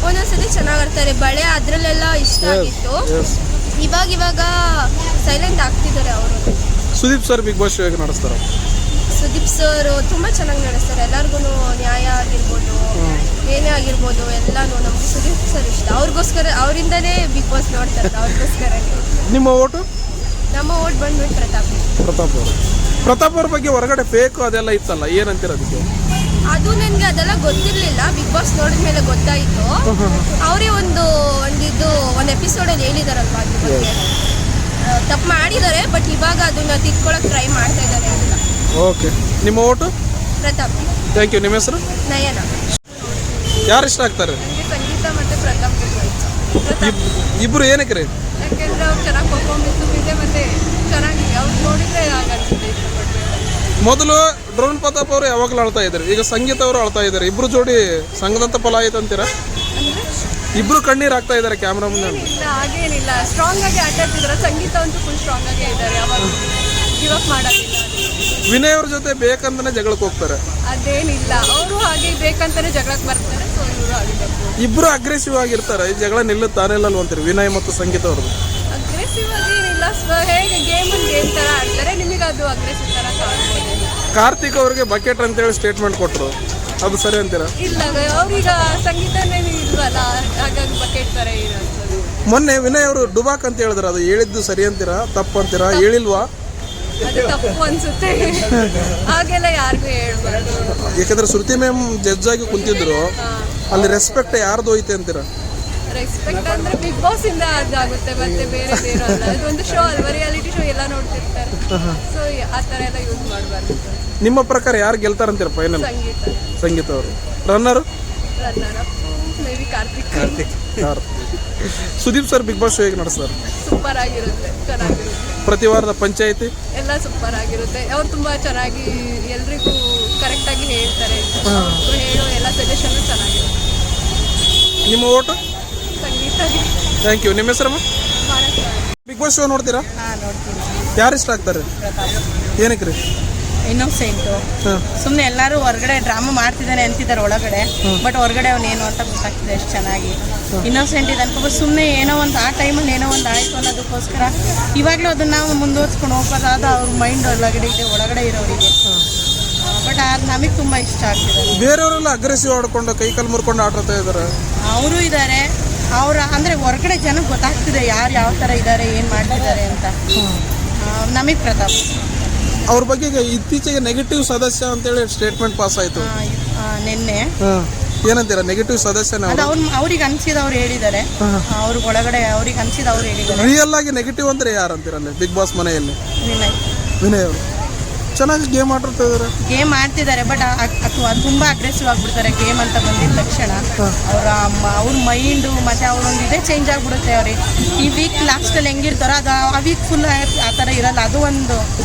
ಒಂದೊಂದ್ಸತಿ ಚೆನ್ನಾಗಿ ಆಡ್ತಾರೆ. ಬಳೆ ಅದ್ರಲ್ಲೆಲ್ಲ ಇಷ್ಟ ಆಗಿತ್ತು. ಇವಾಗ ಸೈಲೆಂಟ್ ಆಗ್ತಿದ್ದಾರೆ ಅವರು. Sudeep sir big boss show ಹೇಗೆ ನಡೆಸ್ತಾರೆ? ಸುದೀಪ್ ಸರ್ ತುಂಬ ಚೆನ್ನಾಗಿ ನಡೆಸ್ತಾರೆ. ಎಲ್ಲರಿಗೂ ನ್ಯಾಯ ಆಗಿರ್ಬೋದು, ಏನೇ ಆಗಿರ್ಬೋದು ಎಲ್ಲನೂ ನಮ್ಗೆ ಸುದೀಪ್ ಸರ್ ಇಷ್ಟ. ಅವ್ರಿಗೋಸ್ಕರ ಅವರಿಂದನೇ ಬಿಗ್ ಬಾಸ್ ನೋಡ್ತಾರೆ. ಅವ್ರಿಗೋಸ್ಕರ ನಿಮ್ಮ ಓಟು? ನಮ್ಮ ಓಟ್ ಬಂದ್ಬಿಟ್ಟು ಪ್ರತಾಪ್ ಅವರು. ಪ್ರತಾಪ್ ಅವ್ರ ಬಗ್ಗೆ ಹೊರಗಡೆ ಫೇಕ್ ಅದೆಲ್ಲ ಇತ್ತಲ್ಲ, ಏನಂತೀರ ಅದಕ್ಕೆ? ಅದು ನನಗೆ ಅದೆಲ್ಲ ಗೊತ್ತಿರಲಿಲ್ಲ. ಬಿಗ್ ಬಾಸ್ ನೋಡಿದ ಮೇಲೆ ಗೊತ್ತಾಯಿತು. ಅವರೇ ಒಂದು ಎಪಿಸೋಡಲ್ಲಿ ಹೇಳಿದಾರಲ್ವ ಅದ್ರ ಬಗ್ಗೆ. ತಪ್ಪು ಮಾಡಿದ್ದಾರೆ, ಬಟ್ ಇವಾಗ ಅದನ್ನ ತಿದ್ಕೊಳ್ಳೋಕೆ ಟ್ರೈ ಮಾಡ್ತಾ ಇದ್ದಾರೆ ಅಂತ. ಓಕೆ, ನಿಮ್ಮ ಓಟು? ಪ್ರತಾಪ್. Thank you. ನಿಮ್ಮ ಹೆಸರು? ನಯನ. ಯಾರು ಇಷ್ಟ ಆಗ್ತಾರೆ? ನನಗೆ ಸಂಗೀತ ಮತ್ತು ಪ್ರತಾಪ್ ಇಬ್ಬರು ಏನಕ್ಕೆ ರೀ? ಯಾಕೆಂದ್ರೆ ಅವ್ರು ಚೆನ್ನಾಗಿ ಪರ್ಫಾರ್ಮೆನ್ಸು ಇದೆ ಮತ್ತು ಚೆನ್ನಾಗಿ ಅವ್ರು ನೋಡಿದರೆ ಆಗನ್ಸುತ್ತೆ. ಮೊದಲು ಡ್ರೋನ್ ಪ್ರತಾಪ್ ಅವರು ಯಾವಾಗಲೂ ಅಳ್ತಾ ಇದ್ದಾರೆ, ಈಗ ಸಂಗೀತ ಅವರು ಅಳ್ತಾ ಇದ್ದಾರೆ. ಇಬ್ರು ಜೋಡಿ ಸಂಘದಂತ ಫಲ ಆಯ್ತು ಅಂತೀರಾ? ಇಬ್ರು ಕಣ್ಣೀರು ಹಾಕ್ತಾ ಇದ್ದಾರೆ ಕ್ಯಾಮ್ರಾ ಮುಂದೆ. ಇಲ್ಲ, ಹಾಗೇನಿಲ್ಲ. ಸ್ಟ್ರಾಂಗ್ ಆಗಿ ಆಟ ಆಡ್ತಿದ್ದಾರೆ. ಸಂಗೀತ ಅಂತೂ ಫುಲ್ ಸ್ಟ್ರಾಂಗ್ ಆಗೇ ಇದ್ದಾರೆ. ಯಾವಾಗ ಗಿವ್ ಅಪ್ ಮಾಡೋದಿಲ್ಲ. ವಿನಯ್ ಅವ್ರ ಜೊತೆ ಬೇಕಂತಾನೆ ಜಗಳಕ್ಕೆ ಹೋಗ್ತಾರೆ. ಅದೇನಿಲ್ಲ, ಅವರು ಹಾಗೆ ಬೇಕಂತಾನೆ ಜಗಳಕ್ಕೆ ಬರ್ತಾರೆ. ಸೊ ಇವರು ಆಗಿರ್ಬೇಕು. ಇಬ್ರು ಅಗ್ರೆಸಿವ್ ಆಗಿರ್ತಾರೆ. ಈ ಜಗಳ ನಿಲ್ಲುತ್ತಾನೆ ಇಲ್ಲ ಅಂತೀರಿ ವಿನಯ್ ಮತ್ತು ಸಂಗೀತ ಅವ್ರದ್ದು? ಅಗ್ರೆಸಿವ್ ಆಗಿ ಏನಿಲ್ಲ. ಹೇಗೆ ಗೇಮ್ ಥರ ಆಡ್ತಾರೆ, ನಿಮಗೆ ಅದು ಅಗ್ರೆಸಿವ್ ಥರ ಕಾಣ್ಬೋದು. ಕಾರ್ತಿಕ್ ಅವ್ರಿಗೆ ಬಕೆಟ್ ಅಂತೇಳಿ ಸ್ಟೇಟ್ಮೆಂಟ್ ಕೊಟ್ಟರು, ಅದು ಸರಿ ಅಂತೀರಾ? ಇಲ್ಲ, ಅವ್ರೀಗ ಸಂಗೀತನೇ ಇಲ್ವಲ್ಲ, ಹಾಗಾಗಿ ಬಕೆಟ್ ಥರ ಇರೋದು. ಮೊನ್ನೆ ವಿನಯ್ ಅವರು ಡುಬಾಕ್ ಅಂತ ಹೇಳಿದ್ರು, ಅದು ಹೇಳಿದ್ದು ಸರಿ ಅಂತೀರಾ ತಪ್ಪು ಅಂತೀರಾ? ಹೇಳಿಲ್ವಾ? ಅದು ತಪ್ಪು ಅನ್ಸುತ್ತೆ. ಹಾಗೆಲ್ಲ ಯಾರಿಗೂ ಹೇಳ್ಬಾರ್ದು. ಯಾಕಂದ್ರೆ ಶ್ರುತಿ ಮ್ಯಾಮ್ ಜಡ್ಜ್ ಆಗಿ ಕುಂತಿದ್ರು, ಅಲ್ಲಿ ರೆಸ್ಪೆಕ್ಟ್ ಯಾರ್ದು ಹೋಯ್ತೆ ಅಂತೀರಾ? ರೆಸ್ಪೆಕ್ಟ್ ಅಂದ್ರೆ ಬಿಗ್ ಬಾಸ್ ಇಂದ ಅದಾಗುತ್ತೆ, ಮತ್ತೆ ಬೇರೆ ಬೇರೆ ಅಲ್ಲ. ಅದೊಂದು ಶೋ ಅಲ್ವಾ, ರಿಯಾಲಿಟಿ ಶೋ ಎಲ್ಲ ನೋಡ್ತಿರ್ತಾರೆ. ಸೊ ಆ ಥರ ಎಲ್ಲ ಯೂಸ್ ಮಾಡಬಾರ್ದು. ನಿಮ್ಮ ಪ್ರಕಾರ ಯಾರು ಗೆಲ್ತಾರಂತೀರ ಫೈನಲ್? ಸಂಗೀತ ಅವರು. Runner maybe Karthik. Sudeep sir big boss show ಹೇಗೆ ನಡೆಸ್ತಾರೆ? ಸೂಪರ್ ಆಗಿರುತ್ತೆ, ಚೆನ್ನಾಗಿರುತ್ತೆ. ಪ್ರತಿ ವಾರದ ಪಂಚಾಯಿತಿ ಎಲ್ಲ ಸೂಪರ್ ಆಗಿರುತ್ತೆ. ಅವ್ರು ತುಂಬ ಚೆನ್ನಾಗಿ ಎಲ್ರಿಗೂ ಕರೆಕ್ಟಾಗಿ ಹೇಳ್ತಾರೆ. ಅವ್ರು ಹೇಳೋ ಎಲ್ಲ ಸಜೆಷನ್ ಚೆನ್ನಾಗಿರುತ್ತೆ. ನಿಮ್ಮ ಓಟು? ಸಂಗೀತ. Thank you. ನಿಮ್ಮ ಹೆಸರಮ್ಮ? ಬಿಗ್ ಬಾಸ್ ಶೋ ನೋಡ್ತೀರಾ? ಹಾಂ, ನೋಡ್ತೀನಿ. ಯಾರು ಇಷ್ಟ ಆಗ್ತಾರೆ? ಏನಕ್ಕೆ ರೀ? ಇನ್ನೋಸೆಂಟು. ಸುಮ್ಮನೆ ಎಲ್ಲರೂ ಹೊರಗಡೆ ಡ್ರಾಮಾ ಮಾಡ್ತಿದ್ದಾನೆ ಅಂತಿದ್ದಾರೆ ಒಳಗಡೆ, ಬಟ್ ಹೊರಗಡೆ ಅವನೇನು ಅಂತ ಗೊತ್ತಾಗ್ತಿದೆ ಎಷ್ಟು ಚೆನ್ನಾಗಿ. ಇನ್ನೋಸೆಂಟ್ ಇದೆ ಅನ್ಕೋಬೋದು. ಸುಮ್ಮನೆ ಏನೋ ಒಂದು ಆ ಟೈಮಲ್ಲಿ ಏನೋ ಒಂದು ಆಯಿತು ಅನ್ನೋದಕ್ಕೋಸ್ಕರ ಇವಾಗಲೂ ಅದನ್ನು ನಾವು ಮುಂದುವರ್ಸ್ಕೊಂಡು ಹೋಗ್ಬೋದಾದ ಅವ್ರ ಮೈಂಡ್ ಒಳಗಡೆ ಇದೆ, ಒಳಗಡೆ ಇರೋರಿಗೆ. ಬಟ್ ಅದು ನಮಗೆ ತುಂಬ ಇಷ್ಟ ಆಗ್ತಿದೆ. ಬೇರೆಯವರೆಲ್ಲ ಅಗ್ರೆಸಿವ್ ಆಡ್ಕೊಂಡು ಕೈ ಕಾಲು ಮುರ್ಕೊಂಡು ಆಡ್ತಾ ಇದ್ದಾರೆ. ಅವರು ಇದ್ದಾರೆ. ಅವರ ಅಂದರೆ ಹೊರಗಡೆ ಜನಕ್ಕೆ ಗೊತ್ತಾಗ್ತಿದೆ ಯಾರು ಯಾವ ಥರ ಇದ್ದಾರೆ, ಏನು ಮಾಡ್ತಿದ್ದಾರೆ ಅಂತ. ನಮಗೆ ಪ್ರತಾಪ್. ಅವ್ರ ಬಗ್ಗೆ ಇತ್ತೀಚೆಗೆ ನೆಗೆಟಿವ್ ಸದಸ್ಯ ಅಂತೇಳಿ ಸ್ಟೇಟ್ಮೆಂಟ್ ಪಾಸ್ ಆಯಿತು ನಿನ್ನೆ. ಏನಂತೀರಾ? ನೆಗೆಟಿವ್ ಸದಸ್ಯ ಅದು ಅವ್ರಿಗೆ ಅನ್ಸಿದವ್ರು ಹೇಳಿದ್ದಾರೆ. ಅವ್ರ ಒಳಗಡೆ ಅವ್ರಿಗೆ ಅನ್ಸಿದವ್ರು ಹೇಳಿದ್ದಾರೆ. ರಿಯಲ್ ಆಗಿ ನೆಗೆಟಿವ್ ಅಂದ್ರೆ ಯಾರು ಅಂತೀರಲ್ಲಿ ಬಿಗ್ ಬಾಸ್ ಮನೆಯಲ್ಲಿ? ವಿನಯ್ ಅವರು ಚೆನ್ನಾಗಿ ಗೇಮ್ ಆಡ್ತಿದ್ದಾರೆ. ಗೇಮ್ ಆಡ್ತಿದ್ದಾರೆ, ಬಟ್ ತುಂಬ ಅಗ್ರೆಸಿವ್ ಆಗಿಬಿಡ್ತಾರೆ ಗೇಮ್ ಅಂತ ಬಂದಿದ್ದ ತಕ್ಷಣ. ಅವ್ರ ಮೈಂಡು ಮತ್ತು ಅವ್ರೊಂದು ಇದೇ ಚೇಂಜ್ ಆಗಿಬಿಡುತ್ತೆ. ಅವ್ರಿಗೆ ಈ ವೀಕ್ ಲಾಸ್ಟಲ್ಲಿ ಹೆಂಗಿರ್ತಾರೋ ಅದು ಆ ವೀಕ್ ಫುಲ್ ಆ ಥರ ಇರಲ್ಲ. ಅದು ಒಂದು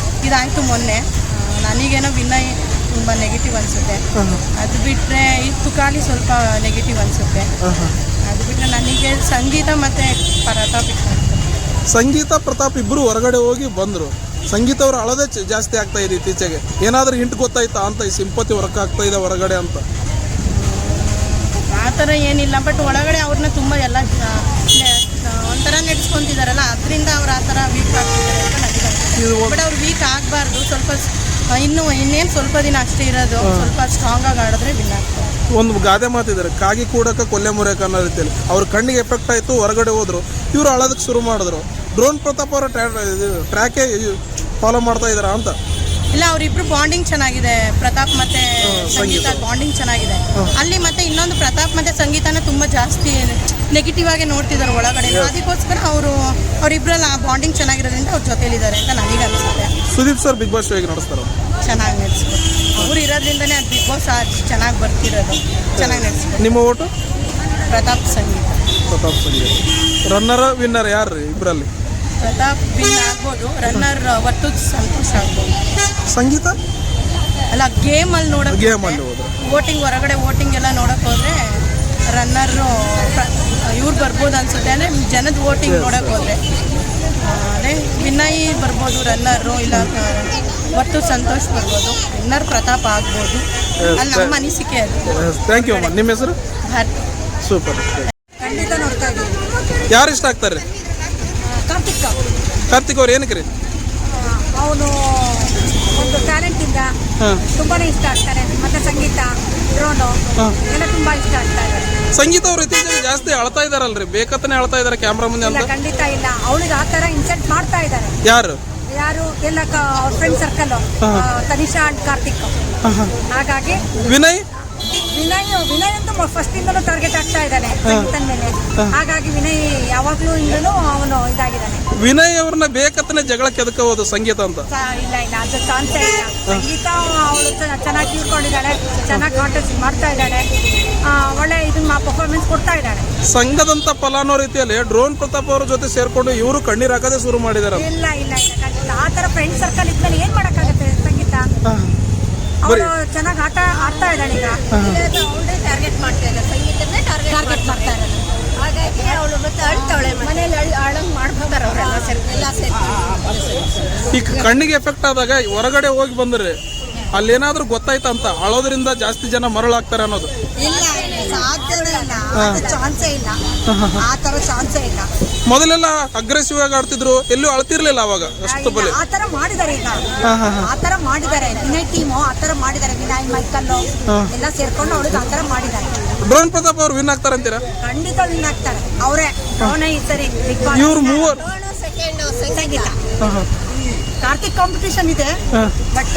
ಇದಾಯಿತು ಮೊನ್ನೆ. ನನಗೇನೋ ವಿನಯ್ ತುಂಬ ನೆಗೆಟಿವ್ ಅನಿಸುತ್ತೆ. ಅದು ಬಿಟ್ಟರೆ ಈ ತುಕಾಲಿ ಸ್ವಲ್ಪ ನೆಗೆಟಿವ್ ಅನಿಸುತ್ತೆ. ಅದು ಬಿಟ್ಟರೆ ನನಗೆ ಸಂಗೀತ ಮತ್ತು ಪ್ರತಾಪ್ ಇಷ್ಟ. ಸಂಗೀತ ಪ್ರತಾಪ್ ಇಬ್ಬರು ಹೊರಗಡೆ ಹೋಗಿ ಬಂದರು. ಸಂಗೀತ ಅವರು ಅಳದೇ ಜಾಸ್ತಿ ಆಗ್ತಾ ಇದೆ ಇತ್ತೀಚೆಗೆ. ಏನಾದರೂ ಹಿಂಟ್ ಗೊತ್ತಾಯ್ತಾ ಅಂತ? ಈ ಸಿಂಪತಿ ವರ್ಕ್ ಆಗ್ತಾ ಇದೆ ಹೊರಗಡೆ ಅಂತ? ಆ ಥರ ಏನಿಲ್ಲ, ಬಟ್ ಒಳಗಡೆ ಅವ್ರನ್ನ ತುಂಬ ಎಲ್ಲ ಒಂಥರ ನಡೆಸ್ಕೊತಿದಾರಲ್ಲ, ಅದರಿಂದ ಅವ್ರು ಆ ಥರ ವೀಕ್ ಆಗ್ತಿದ್ದಾರೆ ಅಂತ ನನಗೆ ಅನ್ಸುತ್ತೆ. ಬಟ್ ಅವ್ರು ವೀಕ್ ಆಗಬಾರ್ದು. ಸ್ವಲ್ಪ ಇನ್ನೇನು ಸ್ವಲ್ಪ ದಿನ ಅಷ್ಟೇ ಇರೋದು. ಸ್ವಲ್ಪ ಸ್ಟ್ರಾಂಗ್ ಆಗಿ ಆಡಿದ್ರೆ ವಿನ್ ಆಗ್ತಾರೆ. ಒಂದು ಗಾದೆ ಮಾತಿದ್ದಾರೆ, ಕಾಗಿ ಕೂಡಕ್ಕೆ ಕೊಲ್ಲೆ ಮುರಿಯಕ್ಕೆ ಅನ್ನೋ ರೀತಿಯಲ್ಲಿ. ಅವ್ರ ಕಣ್ಣಿಗೆ ಎಫೆಕ್ಟ್ ಆಯಿತು, ಹೊರಗಡೆ ಹೋದ್ರು. ಇವರು ಅಳೋದಕ್ಕೆ ಶುರು ಮಾಡಿದ್ರು. ಡ್ರೋನ್ ಪ್ರತಾಪ್ ಅವರ ಟ್ರ್ಯಾಕೇ ಫಾಲೋ ಮಾಡ್ತಾ ಇದ್ದಾರಾ ಅಂತ? ಇಲ್ಲ, ಅವರಿಬ್ರು ಬಾಂಡಿಂಗ್ ಚೆನ್ನಾಗಿದೆ. ಪ್ರತಾಪ್ ಮತ್ತೆ ಸಂಗೀತ ಬಾಂಡಿಂಗ್ ಚೆನ್ನಾಗಿದೆ ಅಲ್ಲಿ. ಮತ್ತೆ ಇನ್ನೊಂದು ಪ್ರತಾಪ್ ಮತ್ತೆ ಸಂಗೀತನ ತುಂಬ ಜಾಸ್ತಿ ನೆಗೆಟಿವ್ ಆಗಿ ನೋಡ್ತಿದ್ದಾರೆ ಒಳಗಡೆ. ಅದಕ್ಕೋಸ್ಕರ ಅವರಿಬ್ರಲ್ಲ ಆ ಬಾಂಡಿಂಗ್ ಚೆನ್ನಾಗಿರೋದ್ರಿಂದ ಅವ್ರ ಜೊತೆಲಿದ್ದಾರೆ ಅಂತ ನನಗೆ ಅನಿಸುತ್ತೆ. ಸುದೀಪ್ ಸರ್ ಬಿಗ್ ಬಾಸ್ ಹೇಗೆ ನಡೆಸ್ತಾರೆ? ಚೆನ್ನಾಗಿ ನಡೆಸ್ಬೋದು. ಅವ್ರು ಇರೋದ್ರಿಂದನೇ ಅದು ಬಿಗ್ ಬಾಸ್ ಚೆನ್ನಾಗಿ ಬರ್ತಿರೋದು. ಚೆನ್ನಾಗಿ ನಡೆಸ್ಬೋದು. ನಿಮ್ಮ ಓಟು? ಪ್ರತಾಪ್ ಸಂಗೀತ. ಪ್ರತಾಪ್ ಸಂಗೀತ. ರನ್ನರ್ ವಿನ್ನರ್ ಯಾರು ರೀ ಇಬ್ಬರಲ್ಲಿ? ಪ್ರತಾಪ್ ವಿನ್ ಆಗ್ಬೋದು. ರನ್ನರ್ ಒಟ್ಟು ಸಂತೋಷ ಆಗ್ಬೋದು. ಸಂಗೀತ ಅಲ್ಲ, ಗೇಮಲ್ಲಿ ನೋಡೋಕೆ, ಗೇಮಲ್ಲಿ ಹೋದ್ರೆ ವೋಟಿಂಗ್ ಹೊರಗಡೆ ವೋಟಿಂಗ್ ಎಲ್ಲ ನೋಡೋಕೆ ಹೋದರೆ ರನ್ನರು ಇವ್ರು ಬರ್ಬೋದು ಅನ್ಸುತ್ತೆ. ಅಂದರೆ ಜನದ ವೋಟಿಂಗ್ ನೋಡೋಕೆ ಹೋದರೆ ಅದೇ ವಿನಯ್ ಬರ್ಬೋದು ರನ್ನರು, ಇಲ್ಲ ಒಟ್ಟು ಸಂತೋಷ್ ಬರ್ಬೋದು, ವಿನ್ನರ್ ಪ್ರತಾಪ್ ಆಗ್ಬೋದು. ಅಲ್ಲಿ ನಮ್ಮ ಅನಿಸಿಕೆ ಅದು. ಥ್ಯಾಂಕ್ ಯು ಅಮ್ಮ. ನಿಮ್ಮ ಹೆಸರು? ಭಾರತಿ. ಸೂಪರ್. ಖಂಡಿತ ನೋಡ್ತಾ ಇದ್ದೀವಿ. ಯಾರು ಇಷ್ಟ ಆಗ್ತಾರೆ? ಕಾರ್ತಿಕ್ ಅವ್ರು ಏನಕ್ಕೆ ರೀ? ಅವನು ಒಂದು ಟ್ಯಾಲೆಂಟಿಂದ ತುಂಬಾ ಇಷ್ಟ ಆಗ್ತಾರೆ. ಮತ್ತು ಸಂಗೀತ, ಡ್ರೋನು ಎಲ್ಲ ತುಂಬ ಇಷ್ಟ ಆಗ್ತಾ ಇದ್ದಾರೆ. ಸಂಗೀತ ಅವ್ರು ಇತ್ತೀಚೆಗೆ ಜಾಸ್ತಿ ಅಳ್ತಾ ಇದಾರಲ್ರಿ, ಬೇಕಂತಾನೆ ಅಳ್ತಾ ಇದಾರೆ ಕ್ಯಾಮ್ರಾ ಮುಂದೆ ಇಲ್ಲ, ಅಂತ. ಖಂಡಿತ ಇಲ್ಲ. ಅವಳಿಗೆ ಆ ಥರ ಇನ್ಸಲ್ಟ್ ಮಾಡ್ತಾ ಇದ್ದಾರೆ. ಯಾರು? ಎಲ್ಲ ಅವ್ರ friend circle, Tanisha and Karthik. ಹಾಗಾಗಿ ವಿನಯ್ ವಿನಯ್ ಅಂತೂ ಫಸ್ಟ್ ಇಂದಲೂ ಟಾರ್ಗೆಟ್ ಆಗ್ತಾ ಇದ್ದಾನೆ ಸಂಗೀತನ ಮೇಲೆ. ಹಾಗಾಗಿ ವಿನಯ್ ಯಾವಾಗ್ಲೂ ಇಂದಲೂ ಅವನು ಇದಾಗಿದ್ದಾನೆ. ವಿನಯ್ ಅವ್ರನ್ನ ಬೇಕಂತಾನೆ ಜಗಳಕ್ಕೆ ಎದಕೋದು ಸಂಗೀತ ಅಂತ. ಇಲ್ಲ ಅದು ಚಾನ್ಸೇ ಇಲ್ಲ. ಸಂಗೀತ ಅವಳು ಚೆನ್ನಾಗಿ ತಿಳ್ಕೊಂಡಿದ್ದಾಳೆ, ಚೆನ್ನಾಗಿ ಕಾಂಟೆಸ್ಟ್ ಮಾಡ್ತಾ ಇದ್ದಾಳೆ, ಒಳ್ಳೆ ಇದನ್ನ ಪರ್ಫಾರ್ಮೆನ್ಸ್ ಕೊಡ್ತಾ ಇದ್ದಾಳೆ. ಸಂಘದಂತ ಫಲ ಅನ್ನೋ ರೀತಿಯಲ್ಲಿ ಡ್ರೋನ್ ಪ್ರತಾಪ್ ಅವ್ರ ಜೊತೆ ಸೇರ್ಕೊಂಡು ಇವರು ಕಣ್ಣೀರ್ ಹಾಕೋದೇ ಶುರು ಮಾಡಿದಾರೆ. ಇಲ್ಲ ಆ ಥರ ಫ್ರೆಂಡ್ ಸರ್ಕಲ್ ಇದ್ಮೇಲೆ ಏನ್ ಮಾಡಕ್ಕಾಗತ್ತೆ ಸಂಗೀತ? ಅವಳು ಚೆನ್ನಾಗಿ ಆಡ್ತಾ ಇದ್ದಾಳೆ. ಈಗ ಅವಳೇ ಟಾರ್ಗೆಟ್ ಮಾಡ್ತಾ ಇದ್ದಾಳೆ, ಸಂಗೀತನೇ ಟಾರ್ಗೆಟ್ ಮಾಡ್ತಾ ಇದ್ದಾಳೆ. ಹಾಗಾಗಿ ಅವಳು ಮತ್ತೆ ಅಳ್ತಾವಳೆ, ಮನೇಲಿ ಆಳಂಗ್ ಮಾಡ್ಬೋದಾರ ಅವರೆಲ್ಲ ಸೇರಿ. ಈಗ ಕಣ್ಣಿಗೆ ಎಫೆಕ್ಟ್ ಆದಾಗ ಹೊರಗಡೆ ಹೋಗಿ ಬಂದ್ರೆ ಅಲ್ಲೇನಾದ್ರೂ ಗೊತ್ತಾಯ್ತಂತ ಅಳೋದ್ರಿಂದ ಜಾಸ್ತಿ ಜನ ಮರಳಾಗ್ತಾರೆ ಅನ್ನೋದು. ಇಲ್ಲ ಸಾಧ್ಯನೇ ಇಲ್ಲ, ಚಾನ್ಸೇ ಇಲ್ಲ. ಆ ತರ ಚಾನ್ಸೇ ಇಲ್ಲ. ಮೊದಲೆಲ್ಲ ಅಗ್ರೆಸಿವ್ ಆಗಿ ಆಡ್ತಿದ್ರು, ಎಲ್ಲೂ ಅಳ್ತಿರ್ಲಿಲ್ಲ ಅವಾಗ ಅಷ್ಟು ಬಲೆ. ಆ ತರ ಮಾಡಿದ್ದಾರೆ ಈಗ, ಆ ತರ ಮಾಡಿದ್ದಾರೆ. ವಿನಯ್ ಟೀಮು ಆ ತರ ಮಾಡಿದ್ದಾರೆ. ವಿನಯ್ ಮೈಕಲ್ ಎಲ್ಲ ಸೇರ್ಕೊಂಡು ಅವಳಿಗೆ ಆ ತರ ಮಾಡಿದ್ದಾರೆ. ಡ್ರೋನ್ ಪ್ರತಾಪ್ ಅವ್ರು ವಿನ್ ಆಗ್ತಾರಂತೀರಾ? ಖಂಡಿತ ವಿನ್ ಆಗ್ತಾರೆ ಅವರೇ. ಅವನೇ ಈ ಸರಿ ಇವ್ರು ಮೂವರು ಸಂಗೀತ ಕಾರ್ತಿಕ್ ಕಾಂಪಿಟೇಷನ್ ಇದೆ. ಬಟ್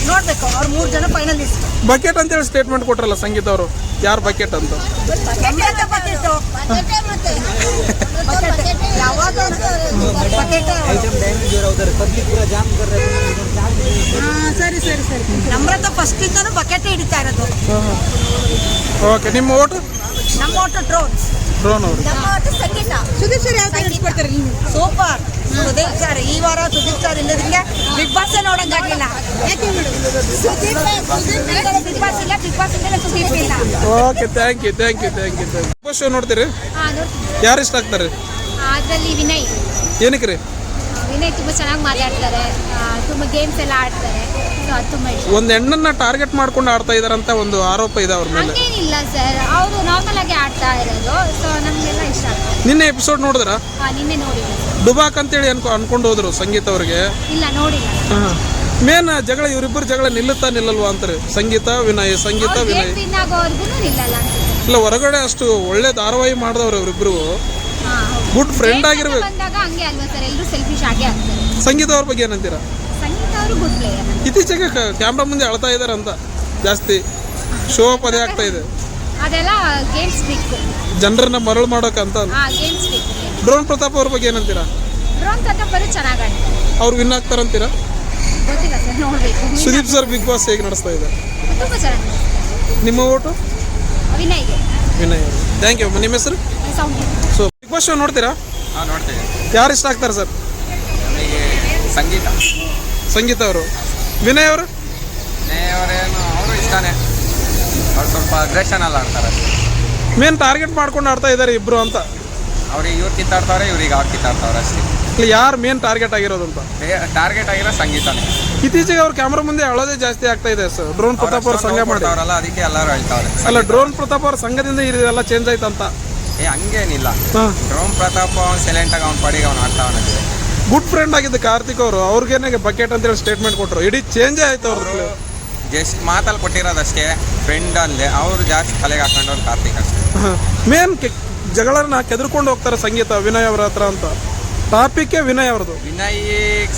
ನೋಡ್ಬೇಕು, ಅವ್ರು 3 ಜನ ಫೈನಲಿಸ್ಟ್. ಬಕೆಟ್ ಅಂತ ಹೇಳಿ ಸ್ಟೇಟ್ಮೆಂಟ್ ಕೊಟ್ರಲ್ಲ ಸಂಗೀತ ಅವರು, ಯಾರು ಬಕೆಟ್ ಅಂತ? ಸರಿ ನಮ್ರತ ಫಸ್ಟ್ ಇಂದನೂ ಬಕೆಟ್ ಹಿಡಿತಾ ಇರೋದು. ಓಕೆ, ನಿಮ್ಮ ಓಟು? ನಮ್ಮ ಓಟು ಡ್ರೋನ್ ಅವರು. ಸುದೀಪ್ ಸರ್ ಯಾವ ಇಟ್ಕೊಡ್ತಾರೆ? Super Sudeep sir. ಈ ವಾರ ಸುದೀಪ್ ಸರ್ ಇಲ್ಲದಂಗೆ ಬಿಗ್ ಬಾಸ್ ನೋಡಂಗಾಗಿಲ್ಲ. ಬಿಗ್ ಬಾಸ್ ಇಲ್ಲ, ಬಿಗ್ ಬಾಸ್ ಇಂದಲೇ ಸುದೀಪ್ ಇಲ್ಲ. Okay, thank you. Big boss show ನೋಡ್ತೀರಿ? ಯಾರು ಇಷ್ಟ ಆಗ್ತಾರೆ ಅದರಲ್ಲಿ? ವಿನಯ್. ಏನಕ್ಕೆ ರೀ? ವಿನಯ್ ತುಂಬ ಚೆನ್ನಾಗಿ ಮಾತಾಡ್ತಾರೆ, ತುಂಬ ಗೇಮ್ಸ್ ಎಲ್ಲ ಆಡ್ತಾರೆ. ಸೊ ಅದು ತುಂಬ ಇಷ್ಟ. ಒಂದು ಹೆಣ್ಣನ್ನ ಟಾರ್ಗೆಟ್ ಮಾಡ್ಕೊಂಡು ಆಡ್ತಾ ಇದಾರಂತ ಒಂದು ಆರೋಪ ಇದೆ ಅವ್ರ ಮೇಲೆ. ಹಂಗೇನಿಲ್ಲ ಸರ್, ಅವರು ನಾರ್ಮಲ್ ಆಗಿ ಆಡ್ತಾ ಇರೋದು. ಸೊ ನಮಗೆಲ್ಲ ಇಷ್ಟ ಆಗ್ತದೆ. ನಿನ್ನೆ ಎಪಿಸೋಡ್ ನೋಡಿದ್ರ? ನಿನ್ನೆ ನೋಡಿಲ್ಲ. ಡುಬಾಕ್ ಅಂತೇಳಿ ಅನ್ಕೊಂಡು ಹೋದ್ರು ಸಂಗೀತ ಅವ್ರಿಗೆ. ಇಲ್ಲ, ನೋಡಿಲ್ಲ. ಮೇನ್ ಜಗಳ ಇವರಿಬ್ಬರು ಜಗಳ ನಿಲ್ಲಲ್ವಾ ಅಂತಾರೆ, ಸಂಗೀತ ವಿನಯ್. ವಿನ್ ಆಗೋವರೆಗೂ ನಿಲ್ಲಲ್ಲ ಅನ್ಸುತ್ತೆ. ಇಲ್ಲ, ಹೊರಗಡೆ ಅಷ್ಟು ಒಳ್ಳೆ ಧಾರಾವಾಹಿ ಮಾಡಿದವ್ರು ಇವರಿಬ್ರು. ಗುಡ್ ಫ್ರೆಂಡ್ ಆಗಿರ್ಬೇಕು. ಬಂದಾಗ ಹಂಗೆ ಅಲ್ವಾ ಸರ್, ಎಲ್ಲರೂ ಸೆಲ್ಫಿಶ್ ಆಗೇ ಆಗ್ತಾರೆ. ಸಂಗೀತ ಅವ್ರ ಬಗ್ಗೆ ಏನಂತೀರಾ? ಸಂಗೀತ ಅವರು ಗುಡ್ ಪ್ಲೇಯರ್. ಇತ್ತೀಚೆಗೆ ಕ್ಯಾಮ್ರಾ ಮುಂದೆ ಅಳ್ತಾ ಇದಾರೆ ಅಂತ ಜಾಸ್ತಿ ಶೋ ಪದೇ ಆಗ್ತಾ ಇದೆ. ಅದೆಲ್ಲ ಗೇಮ್ಸ್ ಬೇಕು, ಜನರನ್ನ ಮರಳು ಮಾಡೋಕಂತ. ಗೇಮ್ಸ್ ಬೇಕು. ಡ್ರೋನ್ ಪ್ರತಾಪ್ ಅವ್ರ ಬಗ್ಗೆ ಏನಂತೀರಾ? ಡ್ರೋನ್ ಪ್ರತಾಪ್ ಅವರು ಚೆನ್ನಾಗಿ ಆಡ್ತಾರೆ. ಅವ್ರು ವಿನ್ ಆಗ್ತಾರಂತೀರಾ? ಗೊತ್ತಿಲ್ಲ ಸರ್, ನೋಡ್ಬೇಕು. ಸುದೀಪ್ ಸರ್ ಬಿಗ್ ಬಾಸ್ ಹೇಗೆ ನಡೆಸ್ತಾ ಇದೆ? ತುಂಬ ಚೆನ್ನಾಗಿ. ನಿಮ್ಮ ಓಟು? ವಿನಯ್ಗೆ. ವಿನಯ್. Thank you. ನಿಮ್ಮ ಹೆಸರು? ಸೊ ಬಿಗ್ ಬಾಸ್ ಶೋ ನೋಡ್ತೀರಾ? ನೋಡ್ತೀವಿ. ಯಾರು ಇಷ್ಟ ಆಗ್ತಾರೆ ಸರ್? ನನಗೆ ಸಂಗೀತ ಅವರು. ವಿನಯ್ ಅವರು? ಅವರೇನು ಅವರು ಇಷ್ಟನೇ, ಅವ್ರು ಸ್ವಲ್ಪ ಅಗ್ರೆಷನ್ ಎಲ್ಲ ಆಡ್ತಾರೆ. ಮೇನ್ ಟಾರ್ಗೆಟ್ ಮಾಡ್ಕೊಂಡು ಆಡ್ತಾ ಇದ್ದಾರೆ ಇಬ್ರು ಅಂತ. ಅವ್ರಿಗೆ ಇವ್ರು ಕಿತ್ತಾಡ್ತಾರೆ, ಇವ್ರಿಗೆ ಅವ್ರು ಕಿತ್ತಾಡ್ತಾವ್ರೆ ಅಷ್ಟೇ. ಇಲ್ಲ, ಯಾರು ಮೇನ್ ಟಾರ್ಗೆಟ್ ಆಗಿರೋದು ಅಂತ? ಟಾರ್ಗೆಟ್ ಆಗಿರೋ ಸಂಗೀತನೇ. ಇತ್ತೀಚೆಗೆ ಅವ್ರ ಕ್ಯಾಮ್ರಾ ಮುಂದೆ ಅಳೋದೇ ಜಾಸ್ತಿ ಆಗ್ತಾ ಇದೆ ಸರ್. ಡ್ರೋನ್ ಪ್ರತಾಪ್ ಅವ್ರ ಸಂಘ ಮಾಡಿದವರಲ್ಲ, ಅದಕ್ಕೆ ಎಲ್ಲರೂ ಹೇಳ್ತಾವ್ರೆ. ಅಲ್ಲ, ಡ್ರೋನ್ ಪ್ರತಾಪ್ ಅವ್ರ ಸಂಘದಿಂದ ಇದೆಲ್ಲ ಚೇಂಜ್ ಆಯ್ತಂತ. ಹಂಗೇನಿಲ್ಲ. ಡ್ರೋನ್ ಪ್ರತಾಪ್ ಅವ್ನು ಸೈಲೆಂಟ್ ಆಗಿ ಅವ್ನ ಪಡಿಗೆ ಅವ್ನು ಆಡ್ತಾವನೆ. ಗುಡ್ ಫ್ರೆಂಡ್ ಆಗಿದ್ದ ಕಾರ್ತಿಕ್ ಅವರು, ಅವ್ರಿಗೇನೆ ಬಕೆಟ್ ಅಂತೇಳಿ ಸ್ಟೇಟ್ಮೆಂಟ್ ಕೊಟ್ಟರು. ಇಡೀ ಚೇಂಜೇ ಆಯ್ತು ಅವ್ರದ್ದು. ಜಸ್ಟ್ ಮಾತಲ್ಲಿ ಕೊಟ್ಟಿರೋದಷ್ಟೇ, ಫ್ರೆಂಡ್ ಅಂದೆ. ಅವರು ಜಾಸ್ತಿ ತಲೆಗೆ ಹಾಕೊಂಡವ್ರು ಕಾರ್ತಿಕ್ ಅಷ್ಟೇ. ಮೇನ್ ಜಗಳನ್ನ ಕೆದರ್ಕೊಂಡು ಹೋಗ್ತಾರೆ ಸಂಗೀತ ವಿನಯ್ ಅವ್ರ ಹತ್ರ ಅಂತ. ಟಾಪಿಕ್ ವಿನಯ್ ಅವ್ರದ್ದು. ವಿನಯ್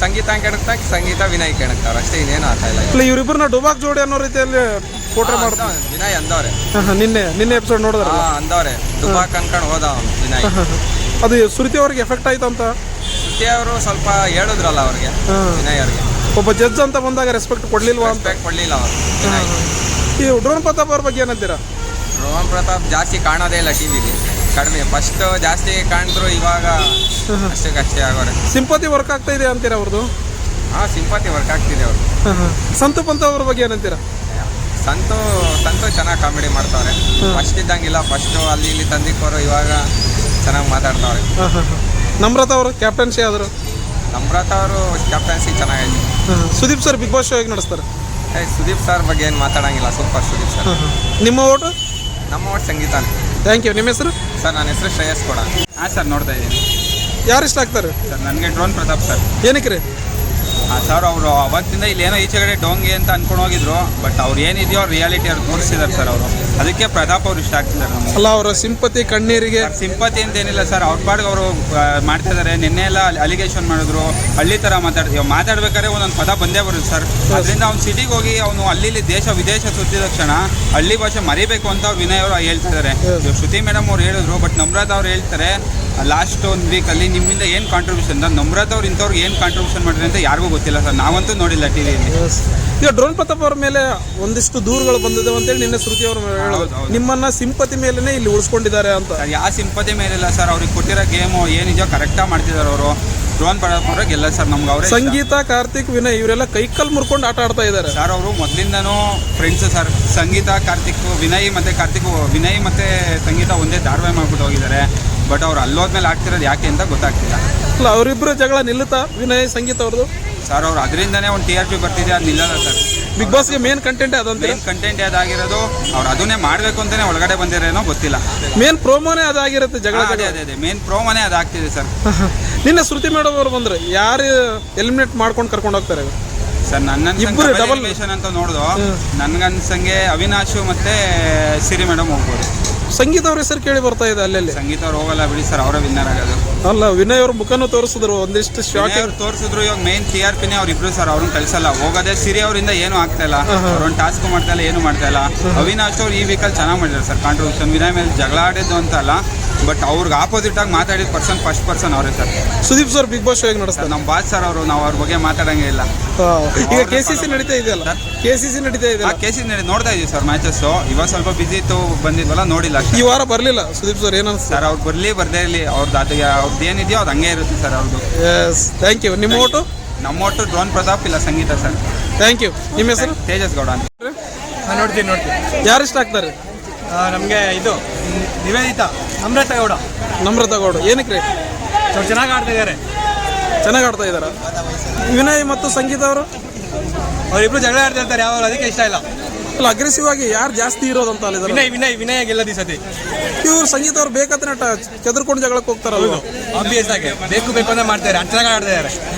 ಸಂಗೀತ ಕೆಣಕ್ತಾ, ಸಂಗೀತ ವಿನಯ್ ಕೆಣಕ್ತಾವ್ರು ಅಷ್ಟೇ, ಇನ್ನೇನು ಆಗ್ತಾ ಇಲ್ಲ. ಇಲ್ಲ, ಇವರಿಬ್ಬರನ್ನ ಡುಬಾಕ್ ಜೋಡಿ ಅನ್ನೋ ರೀತಿಯಲ್ಲಿ ಫೋಟೋ ಮಾಡ್ತಾರೆ. ವಿನಯ್ ಅಂದವ್ರೆ. ನಿನ್ನೆ ಎಪಿಸೋಡ್ ನೋಡಿದ್ರ? ಅಂದವ್ರೆ. ಡುಬಾಕ್ ಅನ್ಕೊಂಡು ಹೋದ ಅವನು ವಿನಯ್. ಅದು ಶ್ರುತಿ ಅವ್ರಿಗೆ ಎಫೆಕ್ಟ್ ಆಯ್ತು ಅಂತ. ಶ್ರುತಿ ಅವರು ಸ್ವಲ್ಪ ಹೇಳಿದ್ರಲ್ಲ ಅವ್ರಿಗೆ, ವಿನಯ್ ಅವ್ರಿಗೆ. ಒಬ್ಬ ಜಡ್ಜ್ ಅಂತ ಬಂದಾಗ ರೆಸ್ಪೆಕ್ಟ್ ಕೊಡ್ಲಿಲ್ವಾ ಅಂತ. ಕೊಡ್ಲಿಲ್ಲ ಅವರು ವಿನಯ್. ಈ ಡ್ರೋನ್ ಪ್ರತಾಪ್ ಅವ್ರ ಬಗ್ಗೆ ಏನಂತೀರಾ? ಡ್ರೋನ್ ಪ್ರತಾಪ್ ಜಾಸ್ತಿ ಕಾಣೋದೇ ಇಲ್ಲ ಟಿವಿಲಿ, ಕಡಿಮೆ. ಫಸ್ಟ್ ಜಾಸ್ತಿ ಕಾಣಿದ್ರು, ಇವಾಗ ಅಷ್ಟೇ ಆಗೋರೆ. ಸಿಂಪತಿ ವರ್ಕ್ ಆಗ್ತಾ ಇದೆ ಅಂತೀರಾ ಅವ್ರದ್ದು? ಸಿಂಪತಿ ವರ್ಕ್ ಆಗ್ತಿದೆ ಅವರು. ಸಂತು ಪಂತ ಅವ್ರ ಬಗ್ಗೆ ಏನಂತೀರಾ? ಸಂತು ಚೆನ್ನಾಗಿ ಕಾಮಿಡಿ ಮಾಡ್ತಾವ್ರೆ. ಫಸ್ಟ್ ಇದ್ದಂಗಿಲ್ಲ, ಫಸ್ಟು ಅಲ್ಲಿ ಇಲ್ಲಿ ತಂದಿಕ್ಕೋರು, ಇವಾಗ ಚೆನ್ನಾಗಿ ಮಾತಾಡ್ತಾವ್ರೆ. ನಮ್ರತಾ ಅವರು ಕ್ಯಾಪ್ಟನ್ಸಿ ಆದರು. ನಮ್ರತ ಅವರು ಕ್ಯಾಪ್ಟನ್ಸಿ ಚೆನ್ನಾಗೈತೆ. Sudeep sir big boss show ಹೇಗೆ ನಡೆಸ್ತಾರೆ? ಸುದೀಪ್ ಸರ್ ಬಗ್ಗೆ ಏನು ಮಾತಾಡಂಗಿಲ್ಲ, ಸೂಪರ್ ಸುದೀಪ್ ಸರ್. ನಿಮ್ಮ ಓಟು? ನಮ್ಮ ಒಟ್ಟು ಸಂಗೀತ. Thank you. ನಿಮ್ಮ ಹೆಸರು? ಸರ್ ನನ್ನ ಹೆಸರು ಶ್ರೇಯಸ್ ಕೂಡ. ಹಾಂ ಸರ್, ನೋಡ್ತಾ ಇದ್ದೀನಿ ಯಾರು ಇಷ್ಟ ಆಗ್ತಾರೆ ಸರ್. ನನಗೆ ಡ್ರೋನ್ ಪ್ರತಾಪ್ ಸರ್. ಏನಕ್ಕೆ ರೀ? ಹಾಂ ಸರ್, ಅವರು ಅವತ್ತಿಂದ ಇಲ್ಲಿ ಏನೋ ಈಚೆಗಡೆ ಡೋಂಗಿ ಅಂತ ಅನ್ಕೊಂಡು ಹೋಗಿದ್ರು, ಬಟ್ ಅವ್ರು ಏನಿದೆಯೋ ರಿಯಾಲಿಟಿ ಅವ್ರು ತೋರಿಸಿದ್ದಾರೆ ಸರ್ ಅವರು. ಅದಕ್ಕೆ ಪ್ರತಾಪ್ ಅವ್ರು ಇಷ್ಟ ಆಗ್ತಿದ್ದಾರೆ ನಮಗೆ. ಅಲ್ಲ, ಅವರ ಸಿಂಪತಿ ಕಣ್ಣೀರಿಗೆ ಸಿಂಪತಿ ಅಂತ ಏನಿಲ್ಲ ಸರ್, ಅವ್ರ ಪಾಡಿಗೆ ಅವರು ಮಾಡ್ತಾ ಇದ್ದಾರೆ. ನಿನ್ನೆ ಎಲ್ಲ ಅಲಿಗೇಷನ್ ಮಾಡಿದ್ರು, ಹಳ್ಳಿ ಥರ ಮಾತಾಡ್ಬೇಕಾದ್ರೆ ಒಂದೊಂದು ಪದ ಬಂದೇ ಬರುತ್ತೆ ಸರ್. ಅದರಿಂದ ಅವ್ನು ಸಿಟಿಗೆ ಹೋಗಿ ಅವನು ಅಲ್ಲಿ ದೇಶ ವಿದೇಶ ಸುತ್ತಿದ ತಕ್ಷಣ ಹಳ್ಳಿ ಭಾಷೆ ಮರಿಬೇಕು ಅಂತ ಅವ್ರು ವಿನಯ್ ಅವರು ಹೇಳ್ತಿದ್ದಾರೆ. ಶ್ರುತಿ ಮೇಡಮ್ ಅವ್ರು ಹೇಳಿದ್ರು, ಬಟ್ ನಮ್ರತ್ ಅವ್ರು ಹೇಳ್ತಾರೆ ಲಾಸ್ಟ್ ಒಂದು ವೀಕಲ್ಲಿ ನಿಮ್ಮಿಂದ ಏನು ಕಾಂಟ್ರಿಬ್ಯೂಷನ್ ಅಂತ. ನಮ್ರತ್ ಅವ್ರು ಇಂಥವ್ರಿಗೆ ಏನು ಕಾಂಟ್ರಿಬ್ಯೂಷನ್ ಮಾಡಿದ್ರೆ ಅಂತ ಯಾರಿಗೂ ಗೊತ್ತಿಲ್ಲ ಸರ್, ನಾವಂತೂ ನೋಡಿಲ್ಲ ಟಿವಿಯಲ್ಲಿ. ಈಗ ಡ್ರೋನ್ ಪ್ರತಾಪ್ ಅವ್ರ ಮೇಲೆ ಒಂದಿಷ್ಟು ದೂರುಗಳು ಬಂದಿದ್ದಾವೆ ಅಂತೇಳಿ ನಿನ್ನೆ ಶ್ರುತಿ ಅವರು ಹೇಳೋದು, ನಿಮ್ಮನ್ನ ಸಿಂಪತಿ ಮೇಲೆನೆ ಇಲ್ಲಿ ಉಳಿಸ್ಕೊಂಡಿದ್ದಾರೆ ಅಂತ. ಯಾವ ಸಿಂಪತಿ ಮೇಲಿಲ್ಲ ಸರ್, ಅವ್ರಿಗೆ ಕೊಟ್ಟಿರೋ ಗೇಮು ಏನಿದೆಯೋ ಕರೆಕ್ಟಾಗಿ ಮಾಡ್ತಿದ್ದಾರೆ ಅವರು. ಡ್ರೋನ್ ಪ್ರತಾಪ್ ಅವ್ರಿಗೆ ಗೆಲ್ಲ ಸರ್ ನಮ್ಗೆ ಅವರೇ. ಸಂಗೀತ, ಕಾರ್ತಿಕ್, ವಿನಯ್ ಇವರೆಲ್ಲ ಕೈಕಲ್ ಮುರ್ಕೊಂಡು ಆಟ ಆಡ್ತಾ ಇದ್ದಾರೆ ಸರ್. ಅವರು ಮೊದಲಿಂದನೂ ಫ್ರೆಂಡ್ಸ್ ಸರ್. ಸಂಗೀತ, ಕಾರ್ತಿಕ್, ವಿನಯ್ ಮತ್ತು ಸಂಗೀತ ಒಂದೇ ಧಾರಾವಾಹಿ ಮಾಡ್ಬಿಟ್ಟು ಹೋಗಿದ್ದಾರೆ. ಬಟ್ ಅವ್ರು ಅಲ್ಲೋದ್ಮೇಲೆ ಆಗ್ತಿರೋದು ಯಾಕೆ ಅಂತ ಗೊತ್ತಾಗ್ತಿಲ್ಲ. ಅಲ್ಲ, ಅವರಿಬ್ಬರು ಜಗಳ ನಿಲ್ಲುತ್ತಾ ವಿನಯ್ ಸಂಗೀತ ಅವ್ರದ್ದು? ಸರ್ ಅವ್ರು ಅದರಿಂದನೇ ಒಂದು TRP ಬರ್ತಿದೆ, ಅದು ನಿಲ್ಲಲ್ಲ ಸರ್. ಬಿಗ್ ಬಾಸ್ಗೆ ಮೇನ್ ಕಂಟೆಂಟ್ ಅದಂತ. ಮೇನ್ ಕಂಟೆಂಟ್ ಅದಾಗಿರೋದು, ಅವ್ರು ಅದನ್ನೇ ಮಾಡಬೇಕು ಅಂತಲೇ ಒಳಗಡೆ ಬಂದಿರೋನೋ ಗೊತ್ತಿಲ್ಲ. ಮೇನ್ ಪ್ರೋಮೋನೇ ಅದಾಗಿರುತ್ತೆ, ಜಗಳ. ಅದೇ ಮೇನ್ ಪ್ರೋಮೋನೇ ಅದಾಗ್ತಿದೆ ಸರ್. ನಿನ್ನೆ ಶ್ರುತಿ ಮೇಡಮ್ ಅವರು ಬಂದ್ರೆ ಯಾರು ಎಲಿಮಿನೇಟ್ ಮಾಡ್ಕೊಂಡು ಕರ್ಕೊಂಡು ಹೋಗ್ತಾರೆ ಸರ್? ಇಬ್ಬರು ಡಬಲ್ ಅಂತ ನೋಡಿದು ನನ್ಗನ್ಸಂಗೆ ಅವಿನಾಶು ಮತ್ತೆ ಸಿರಿ ಮೇಡಮ್ ಹೋಗ್ಬೋದು. ಸಂಗೀತ ಅವ್ರ ಹೆಸರು ಕೇಳಿ ಬರ್ತಾ ಇದೆ ಅಲ್ಲೆಲ್ಲಿ. ಸಂಗೀತ ಅವ್ರು ಹೋಗಲ್ಲ ಬಿಡಿ ಸರ್, ಅವರೇ ವಿನ್ನರ್ ಆಗೋದು. ಅಲ್ಲ, ವಿನಯ್ ಅವ್ರ ಮುಖನೂ ತೋರಿಸಿದ್ರು, ಒಂದಿಷ್ಟು ಶಾಕ್ ತೋರಿಸಿದ್ರು. ಇವಾಗ ಮೇನ್ TRPನೇ ಅವ್ರಿಬ್ರು ಸರ್, ಅವ್ರನ್ನ ಕಳ್ಸಲ್ಲ. ಹೋಗೋದೇ ಸಿರಿ ಅವರಿಂದ ಏನು ಆಗ್ತಾ ಇಲ್ಲ, ಅವ್ರೊಂದು ಟಾಸ್ಕ್ ಮಾಡ್ತಾ ಇಲ್ಲ, ಏನು ಮಾಡ್ತಾ ಇಲ್ಲ. ಅವಿನಾಶ್ ಅವ್ರು ಈ ವೀಕಲ್ಲಿ ಚೆನ್ನಾಗಿ ಮಾಡಿದ್ದಾರೆ ಸರ್ ಕಾಂಟ್ರಿಬ್ಯೂಷನ್. ವಿನಯ್ ಮೇಲೆ ಜಗಳ ಆಡಿದ್ದು ಅಂತ ಅಲ್ಲ, ಬಟ್ ಅವ್ರಿಗೆ ಆಪೋಸಿಟ್ ಆಗಿ ಮಾತಾಡಿದ ಫಸ್ಟ್ ಪರ್ಸನ್ ಅವರೇ sir. Sudeep sir big boss show ಹೇಗೆ ನಡೆಸ್ತಾರೆ? ನಮ್ಮ ಬಾಸ್ ಸರ್ ಅವರು, ನಾವು ಅವ್ರ ಬಗ್ಗೆ ಮಾತಾಡಂಗೆ ಇಲ್ಲ. ಈಗ KCC ನಡೀತಾ ಇದೆಯಲ್ಲ, KCC ನಡೀತಾ ಇದೆ. ನೋಡ್ತಾ ಇದೀವಿ ಸರ್ ಮ್ಯಾಚಸ್. ಇವಾಗ ಸ್ವಲ್ಪ ಬಿಸಿ ಇತ್ತು, ಬಂದಿದ್ವಲ್ಲ, ನೋಡಿಲ್ಲ. ಈ ವಾರ ಬರ್ಲಿಲ್ಲ ಸುದೀಪ್ ಸರ್, ಏನನ್ಸ ಸರ್? ಅವ್ರು ಬರ್ದೇ ಇರಲಿ, ಅವ್ರದ್ದು ಏನಿದೆಯೋ ಅದು ಹಂಗೆ ಇರುತ್ತೆ ಸರ್ ಅವ್ರದ್ದು. Yes, thank you. ನಿಮ್ಮ ಓಟು? ನಮ್ಮ ಒಟ್ಟು ಡ್ರೋನ್ ಪ್ರತಾಪ್ ಇಲ್ಲ ಸಂಗೀತ ಸರ್. Thank you. ನಿಮ್ಮ ಹೆಸರು? ತೇಜಸ್ ಗೌಡ ಅಂತ. ನೋಡ್ತೀನಿ. ಯಾರು ಇಷ್ಟ ಆಗ್ತಾರೆ? ನಮಗೆ ಇದು ನಿವೇದಿತಾ, ನಮ್ರತಾ ಗೌಡ. ಏನಕ್ಕೆ ರೀ? ಚೆನ್ನಾಗಿ ಆಡ್ತಾ ಇದ್ದಾರೆ. ಚೆನ್ನಾಗಿ ಆಡ್ತಾ ಇದ್ದಾರಾ? ವಿನಯ್ ಮತ್ತು ಸಂಗೀತ ಅವರು ಅವರಿಬ್ರು ಜಗಳ ಆಡ್ತಾ ಇರ್ತಾರೆ, ಯಾವಾಗ ಅದಕ್ಕೆ ಇಷ್ಟ ಇಲ್ಲ. ಅಲ್ಲ, ಅಗ್ರೆಸಿವ್ ಆಗಿ ಯಾರು ಜಾಸ್ತಿ ಇರೋದಂತ ಅಲ್ಲಿದ್ದಾರೆ. ವಿನಯ್ ಗೆಲ್ಲದ ಈ ಸತಿ. ಇವ್ರು ಸಂಗೀತ ಅವ್ರು ಬೇಕಂತ ಕೆದರ್ಕೊಂಡು ಜಗಳಕ್ಕೆ ಹೋಗ್ತಾರಲ್ಲ. ಆಬ್ವಿಯಸ್ ಆಗಿ ಬೇಕು ಅಂತ ಮಾಡ್ತಾರೆ, ಚೆನ್ನಾಗಿ ಆಡ್ತಾ ಇದ್ದಾರೆ.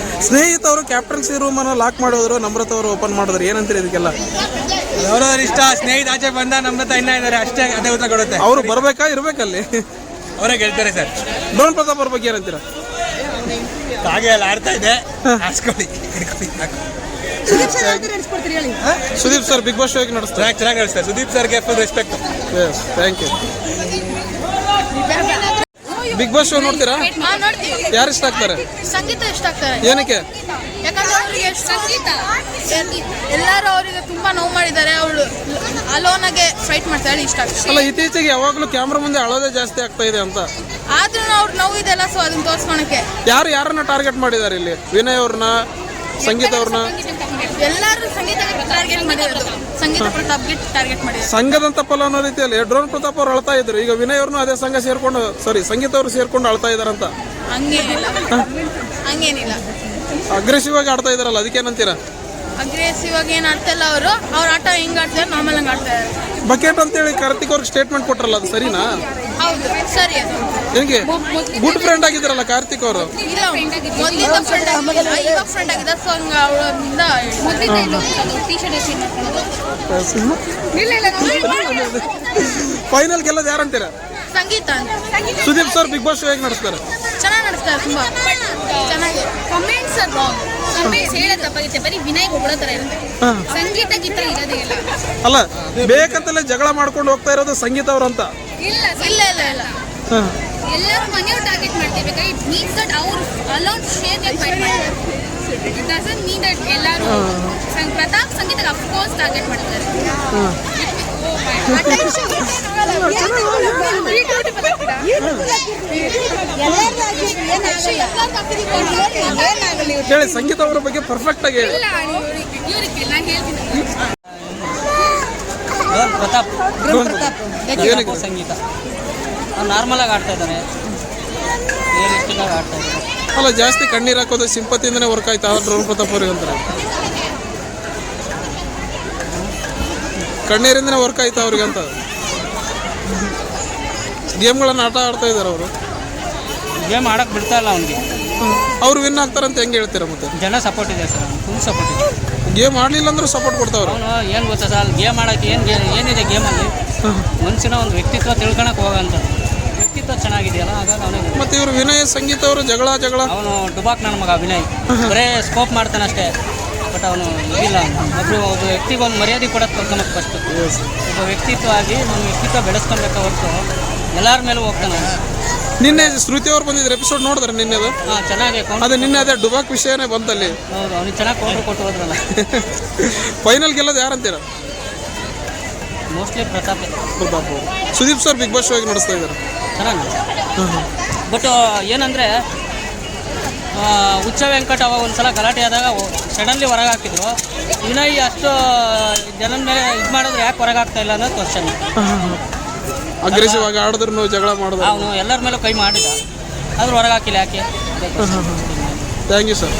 ಸ್ನೇಹಿತ ಅವರು ಕ್ಯಾಪ್ಟನ್ಸಿ ರೂಮನ್ನು ಲಾಕ್ ಮಾಡೋದ್ರು, ನಮ್ರತ ಅವರು ಓಪನ್ ಮಾಡಿದ್ರು. ಏನಂತೀರಿ ಇದಕ್ಕೆಲ್ಲ? ಅವರವ್ರ ಇಷ್ಟ. ಸ್ನೇಹಿತ ಆಚೆ ಬಂದ, ನಮ್ರತ ಇನ್ನ ಇದ್ದಾರೆ ಅಷ್ಟೇ, ಅದೇ ಉತ್ತರ ಕೊಡುತ್ತೆ. ಅವರು ಬರ್ಬೇಕಾ ಇರ್ಬೇಕಲ್ಲಿ? ಅವರೇ ಗೆಲ್ತಾರೆ ಸರ್. ಡ್ರೋನ್ ಪ್ರತಾಪ್ ಅವ್ರ ಬಗ್ಗೆ ಏನಂತೀರಾ? ಹಾಗೆ ಎಲ್ಲ ಆಡ್ತಾ ಇದೆ, ಹಾಸ್ಕೊಳ್ಳಿ. Sudeep sir big boss show ಹೇಗೆ ನಡೆಸ್ತಾರೆ? ಚೆನ್ನಾಗಿ ನಡೆಸ್ತಾರೆ. ಸುದೀಪ್ ಸರ್ಗೆ full respect. Yes, thank you. Big boss show ನೋಡ್ತೀರಾ? ನೋಡ್ತೀವಿ. ಯಾರು ಇಷ್ಟ ಆಗ್ತಾರೆ? ಸಂಗೀತ ಇಷ್ಟ ಆಗ್ತಾರೆ. ಏನಕ್ಕೆ? ಯಾಕಂದ್ರೆ ಅವರಿಗೆ ಸಂಗೀತ ಎಲ್ಲರೂ ಅವರಿಗೆ ತುಂಬಾ ನೋವು ಮಾಡಿದ್ದಾರೆ. ಅವಳು ಅಲೋನಾಗೆ ಫೈಟ್ ಮಾಡ್ತಾಳೆ, ಇಷ್ಟ ಆಗ್ತದೆ. ಅಲ್ಲ, ಇತ್ತೀಚೆಗೆ ಯಾವಾಗಲೂ ಕ್ಯಾಮ್ರಾ ಮುಂದೆ ಅಳೋದೇ ಜಾಸ್ತಿ ಆಗ್ತಾ ಇದೆ ಅಂತ. ಆದ್ರೂ ಅವ್ರ ನೋವು ಇದೆಲ್ಲ, ಸೊ ಅದನ್ನ ತೋರ್ಸ್ಕೊಳಕ್ಕೆ ಯಾರನ್ನ ಟಾರ್ಗೆಟ್ ಮಾಡಿದ್ದಾರೆ ಇಲ್ಲಿ? ವಿನಯ್ ಅವ್ರನ್ನ, ಸಂಗೀತ ಅವ್ರನ್ನ? ಎಲ್ಲರೂ ಸಂಗೀತಕ್ಕೆ ಟಾರ್ಗೆಟ್ ಮಾಡಿರೋದು, ಸಂಗೀತ ಪ್ರತಾಪ್ಗೆ ಟಾರ್ಗೆಟ್ ಮಾಡಿರೋದು. ಸಂಘದಂತ ಫಲ ಅನ್ನೋ ರೀತಿಯಲ್ಲಿ ಡ್ರೋನ್ ಪ್ರತಾಪ್ ಅವ್ರು ಅಳ್ತಾ ಇದ್ರು. ಈಗ ವಿನಯ್ ಅವ್ರನ್ನೂ ಅದೇ ಸಂಘ ಸೇರ್ಕೊಂಡು, ಸಂಗೀತ ಅವರು ಸೇರ್ಕೊಂಡು ಅಳ್ತಾ ಇದಾರಂತ. ಹಂಗೇನಿಲ್ಲ, ಅಗ್ರೆಸಿವ್ ಆಗಿ ಆಡ್ತಾ ಇದಾರಲ್ಲ, ಅದಕ್ಕೇನಂತೀರಾ? ಅಗ್ರೆಸಿವ್ ಆಗಿ ಏನು ಆಡ್ತಾ ಇಲ್ಲ ಅವರು. ಅವ್ರ ಆಟ ಹೆಂಗ್ ಆಡ್ತಾರೆ, ನಾರ್ಮಲ್ ಹಂಗೆ ಆಡ್ತಾರೆ. ಬಕೆಟ್ ಅಂತೇಳಿ ಕಾರ್ತಿಕ್ ಅವ್ರಿಗೆ ಸ್ಟೇಟ್ಮೆಂಟ್ ಕೊಟ್ರಲ್ಲ, ಅದು ಸರಿನಾ? ಹೌದು, ಸರಿ. ಅದು ಹೆಂಗೆ ಗುಡ್ ಫ್ರೆಂಡ್ ಆಗಿದ್ರಲ್ಲ ಕಾರ್ತಿಕ್ ಅವರು? ಇಲ್ಲ, ಮೊದಲಿಂದ ಫ್ರೆಂಡ್ ಆಗಿಲ್ಲ, ಇವಾಗ ಫ್ರೆಂಡ್ ಆಗಿದೆ. ಸೊ ಹಂಗ ಅವಳಿಂದ ಫೈನಲ್ ಗೆಲ್ಲೋದು ಯಾರಂತೀರಾ? ಸಂಗೀತ ಅಂತ. Sudeep sir big boss show ಹೇಗೆ ನಡೆಸ್ತಾರೆ? ಚೆನ್ನಾಗಿ ನಡೆಸ್ತಾರೆ, ತುಂಬಾ ಚೆನ್ನಾಗಿ. ಕಮೆಂಟ್ಸ್ ಹೇಳೋ ತಪ್ಪಾಗುತ್ತೆ, ಬರೀ ವಿನಯ್ ಹೊಗಳೋ ಥರ ಇರುತ್ತೆ. ಸಂಗೀತ ಗೀತ ಇರೋದೇ ಇಲ್ಲ. ಅಲ್ಲ, ಬೇಕಂತಲೇ ಜಗಳ ಮಾಡ್ಕೊಂಡು ಹೋಗ್ತಾ ಇರೋದು ಸಂಗೀತ ಅವ್ರಂತ. ಇಲ್ಲ ಇಲ್ಲ ಇಲ್ಲ ಇಲ್ಲ, ಎಲ್ಲರೂ ಮನೆಯವ್ರು ಟಾರ್ಗೆಟ್ ಮಾಡ್ತಿರ್ಬೇಕು. ಇಟ್ ಮೀನ್ಸ್ ದಟ್ ಅವ್ರು ಅಲೋನ್ ಶೇರ್ ಫೈಟ್ ಮಾಡ್ತಾರೆ. ಇಟ್ ಡಸಂಟ್ ಮೀನ್ ದಟ್ ಎಲ್ಲರೂ ಪ್ರತಾಪ್ ಸಂಗೀತ ಅಫ್ಕೋರ್ಸ್ ಟಾರ್ಗೆಟ್ ಮಾಡ್ತಾರೆ. ಹೇಳಿ, ಸಂಗೀತ ಅವರ ಬಗ್ಗೆ ಪರ್ಫೆಕ್ಟ್ ಆಗಿ ಹೇಳಿ. ಪ್ರತಾಪ್ ಸಂಗೀತ ನಾರ್ಮಲ್ ಆಗಿ ಆಡ್ತಾ ಇದ್ದಾರೆ. ಏನು ಇಷ್ಟನಾಗಿ ಆಡ್ತಾ ಇದ್ದಾರೆ. ಅಲ್ಲ ಜಾಸ್ತಿ ಕಣ್ಣೀರು ಹಾಕೋದು ಸಿಂಪತಿಯಿಂದನೇ ವರ್ಕ್ ಆಯ್ತಾ ಡ್ರೋನ್ ಪ್ರತಾಪ್ ಅವ್ರಿಗೆ ಅಂತಾರೆ. ಕಣ್ಣೀರಿಂದನೇ ವರ್ಕ್ ಆಯ್ತಾ ಅವ್ರಿಗೆ ಅಂತ ಗೇಮ್ಗಳನ್ನು ಆಟ ಆಡ್ತಾ ಇದ್ದಾರೆ ಅವರು. ಗೇಮ್ ಆಡೋಕ್ಕೆ ಬಿಡ್ತಾ ಇಲ್ಲ ಅವ್ನಿಗೆ. ಅವ್ರು ವಿನ್ ಆಗ್ತಾರಂತ ಹೆಂಗೆ ಹೇಳ್ತೀರಾ ಮತ್ತೆ? ಜನ ಸಪೋರ್ಟ್ ಇದೆ ಸರ್, ಫುಲ್ ಸಪೋರ್ಟ್ ಇದೆ. ಗೇಮ್ ಆಡಲಿಲ್ಲ ಅಂದ್ರೂ ಸಪೋರ್ಟ್ ಕೊಡ್ತಾವ್ರು. ಅವನು ಏನು ಗೊತ್ತಾ ಸರ್, ಗೇಮ್ ಆಡೋಕ್ಕೆ ಏನಿದೆ ಗೇಮಲ್ಲಿ, ಮನುಷ್ಯನ ಒಂದು ವ್ಯಕ್ತಿತ್ವ ತಿಳ್ಕೊಳಕ್ಕೆ ಹೋಗೋಂಥ ವ್ಯಕ್ತಿತ್ವ ಚೆನ್ನಾಗಿದೆಯಲ್ಲ, ಹಾಗಾಗಿ ಅವನೇ. ಮತ್ತೆ ಇವರು ವಿನಯ್ ಸಂಗೀತ ಅವರು ಜಗಳ ಅವನು ಡುಬಾಕ್ ನನ್ನ ಮಗ ವಿನಯ್, ಬರೇ ಸ್ಕೋಪ್ ಮಾಡ್ತಾನೆ ಅಷ್ಟೇ, ಬಟ್ ಅವನು ಇದಿಲ್ಲ. ಒಬ್ಬ ವ್ಯಕ್ತಿಗೆ ಒಂದು ಮರ್ಯಾದೆ ಕೊಡೋದು ಕಲ್ತ್ಕೊಳಕ್ಕೆ ಫಸ್ಟ್. ಒಬ್ಬ ವ್ಯಕ್ತಿತ್ವ ಆಗಿ ನಮ್ಮ ವ್ಯಕ್ತಿತ್ವ ಬೆಳೆಸ್ಕೊಳ್ಬೇಕು ಹೊರತು ಎಲ್ಲರ ಮೇಲೂ ಹೋಗ್ತಾನೆ. ನಿನ್ನೆ ಶ್ರುತಿ ಅವ್ರು ಬಂದಿದ್ರು ಎಪಿಸೋಡ್ ನೋಡಿದ್ರೆ ನಿನ್ನೆ ಅದು? ಹಾಂ, ಚೆನ್ನಾಗಿ ಅದೇ ನಿನ್ನೆ ಅದೇ ಡುಬಾಕ್ ವಿಷಯನೇ ಬಂತಲ್ಲಿ. ಹೌದು, ಅವ್ನಿಗೆ ಚೆನ್ನಾಗಿ ಕೌಂಟ್ರ್ ಕೊಟ್ಟು ಹೋದ್ರಲ್ಲ. ಫೈನಲ್ ಗೆಲ್ಲೋದು ಯಾರಂತೀರ? ಮೋಸ್ಟ್ಲಿ ಪ್ರತಾಪ್ ಅವರು. Sudeep sir big boss show ಆಗಿ ನಡೆಸ್ತಾ ಇದ್ದಾರೆ ಚೆನ್ನಾಗಿ. ಬಟ್ ಏನಂದರೆ ಹುಚ್ಚ ವೆಂಕಟ್ ಅವ ಒಂದು ಸಲ ಗಲಾಟೆ ಆದಾಗ ಸಡನ್ಲಿ ಹೊರಗೆ ಹಾಕಿದ್ರು. ವಿನಯ್ ಅಷ್ಟು ಜನನ ಮೇಲೆ ಇದು ಮಾಡಿದ್ರೆ ಯಾಕೆ ಹೊರಗೆ ಆಗ್ತಾ ಇಲ್ಲ ಅನ್ನೋದು ಕ್ವಶನ್. ಅಗ್ರೆಸಿವ್ ಆಗಿ ಆಡಿದ್ರು ಜಗಳ ಮಾಡಿದ್ರು. ಅವನು ಎಲ್ಲರ ಮೇಲೂ ಕೈ ಮಾಡಿದ, ಆದ್ರೂ ಹೊರಗೆ ಹಾಕಿಲ್ಲ ಯಾಕೆ? Thank you sir.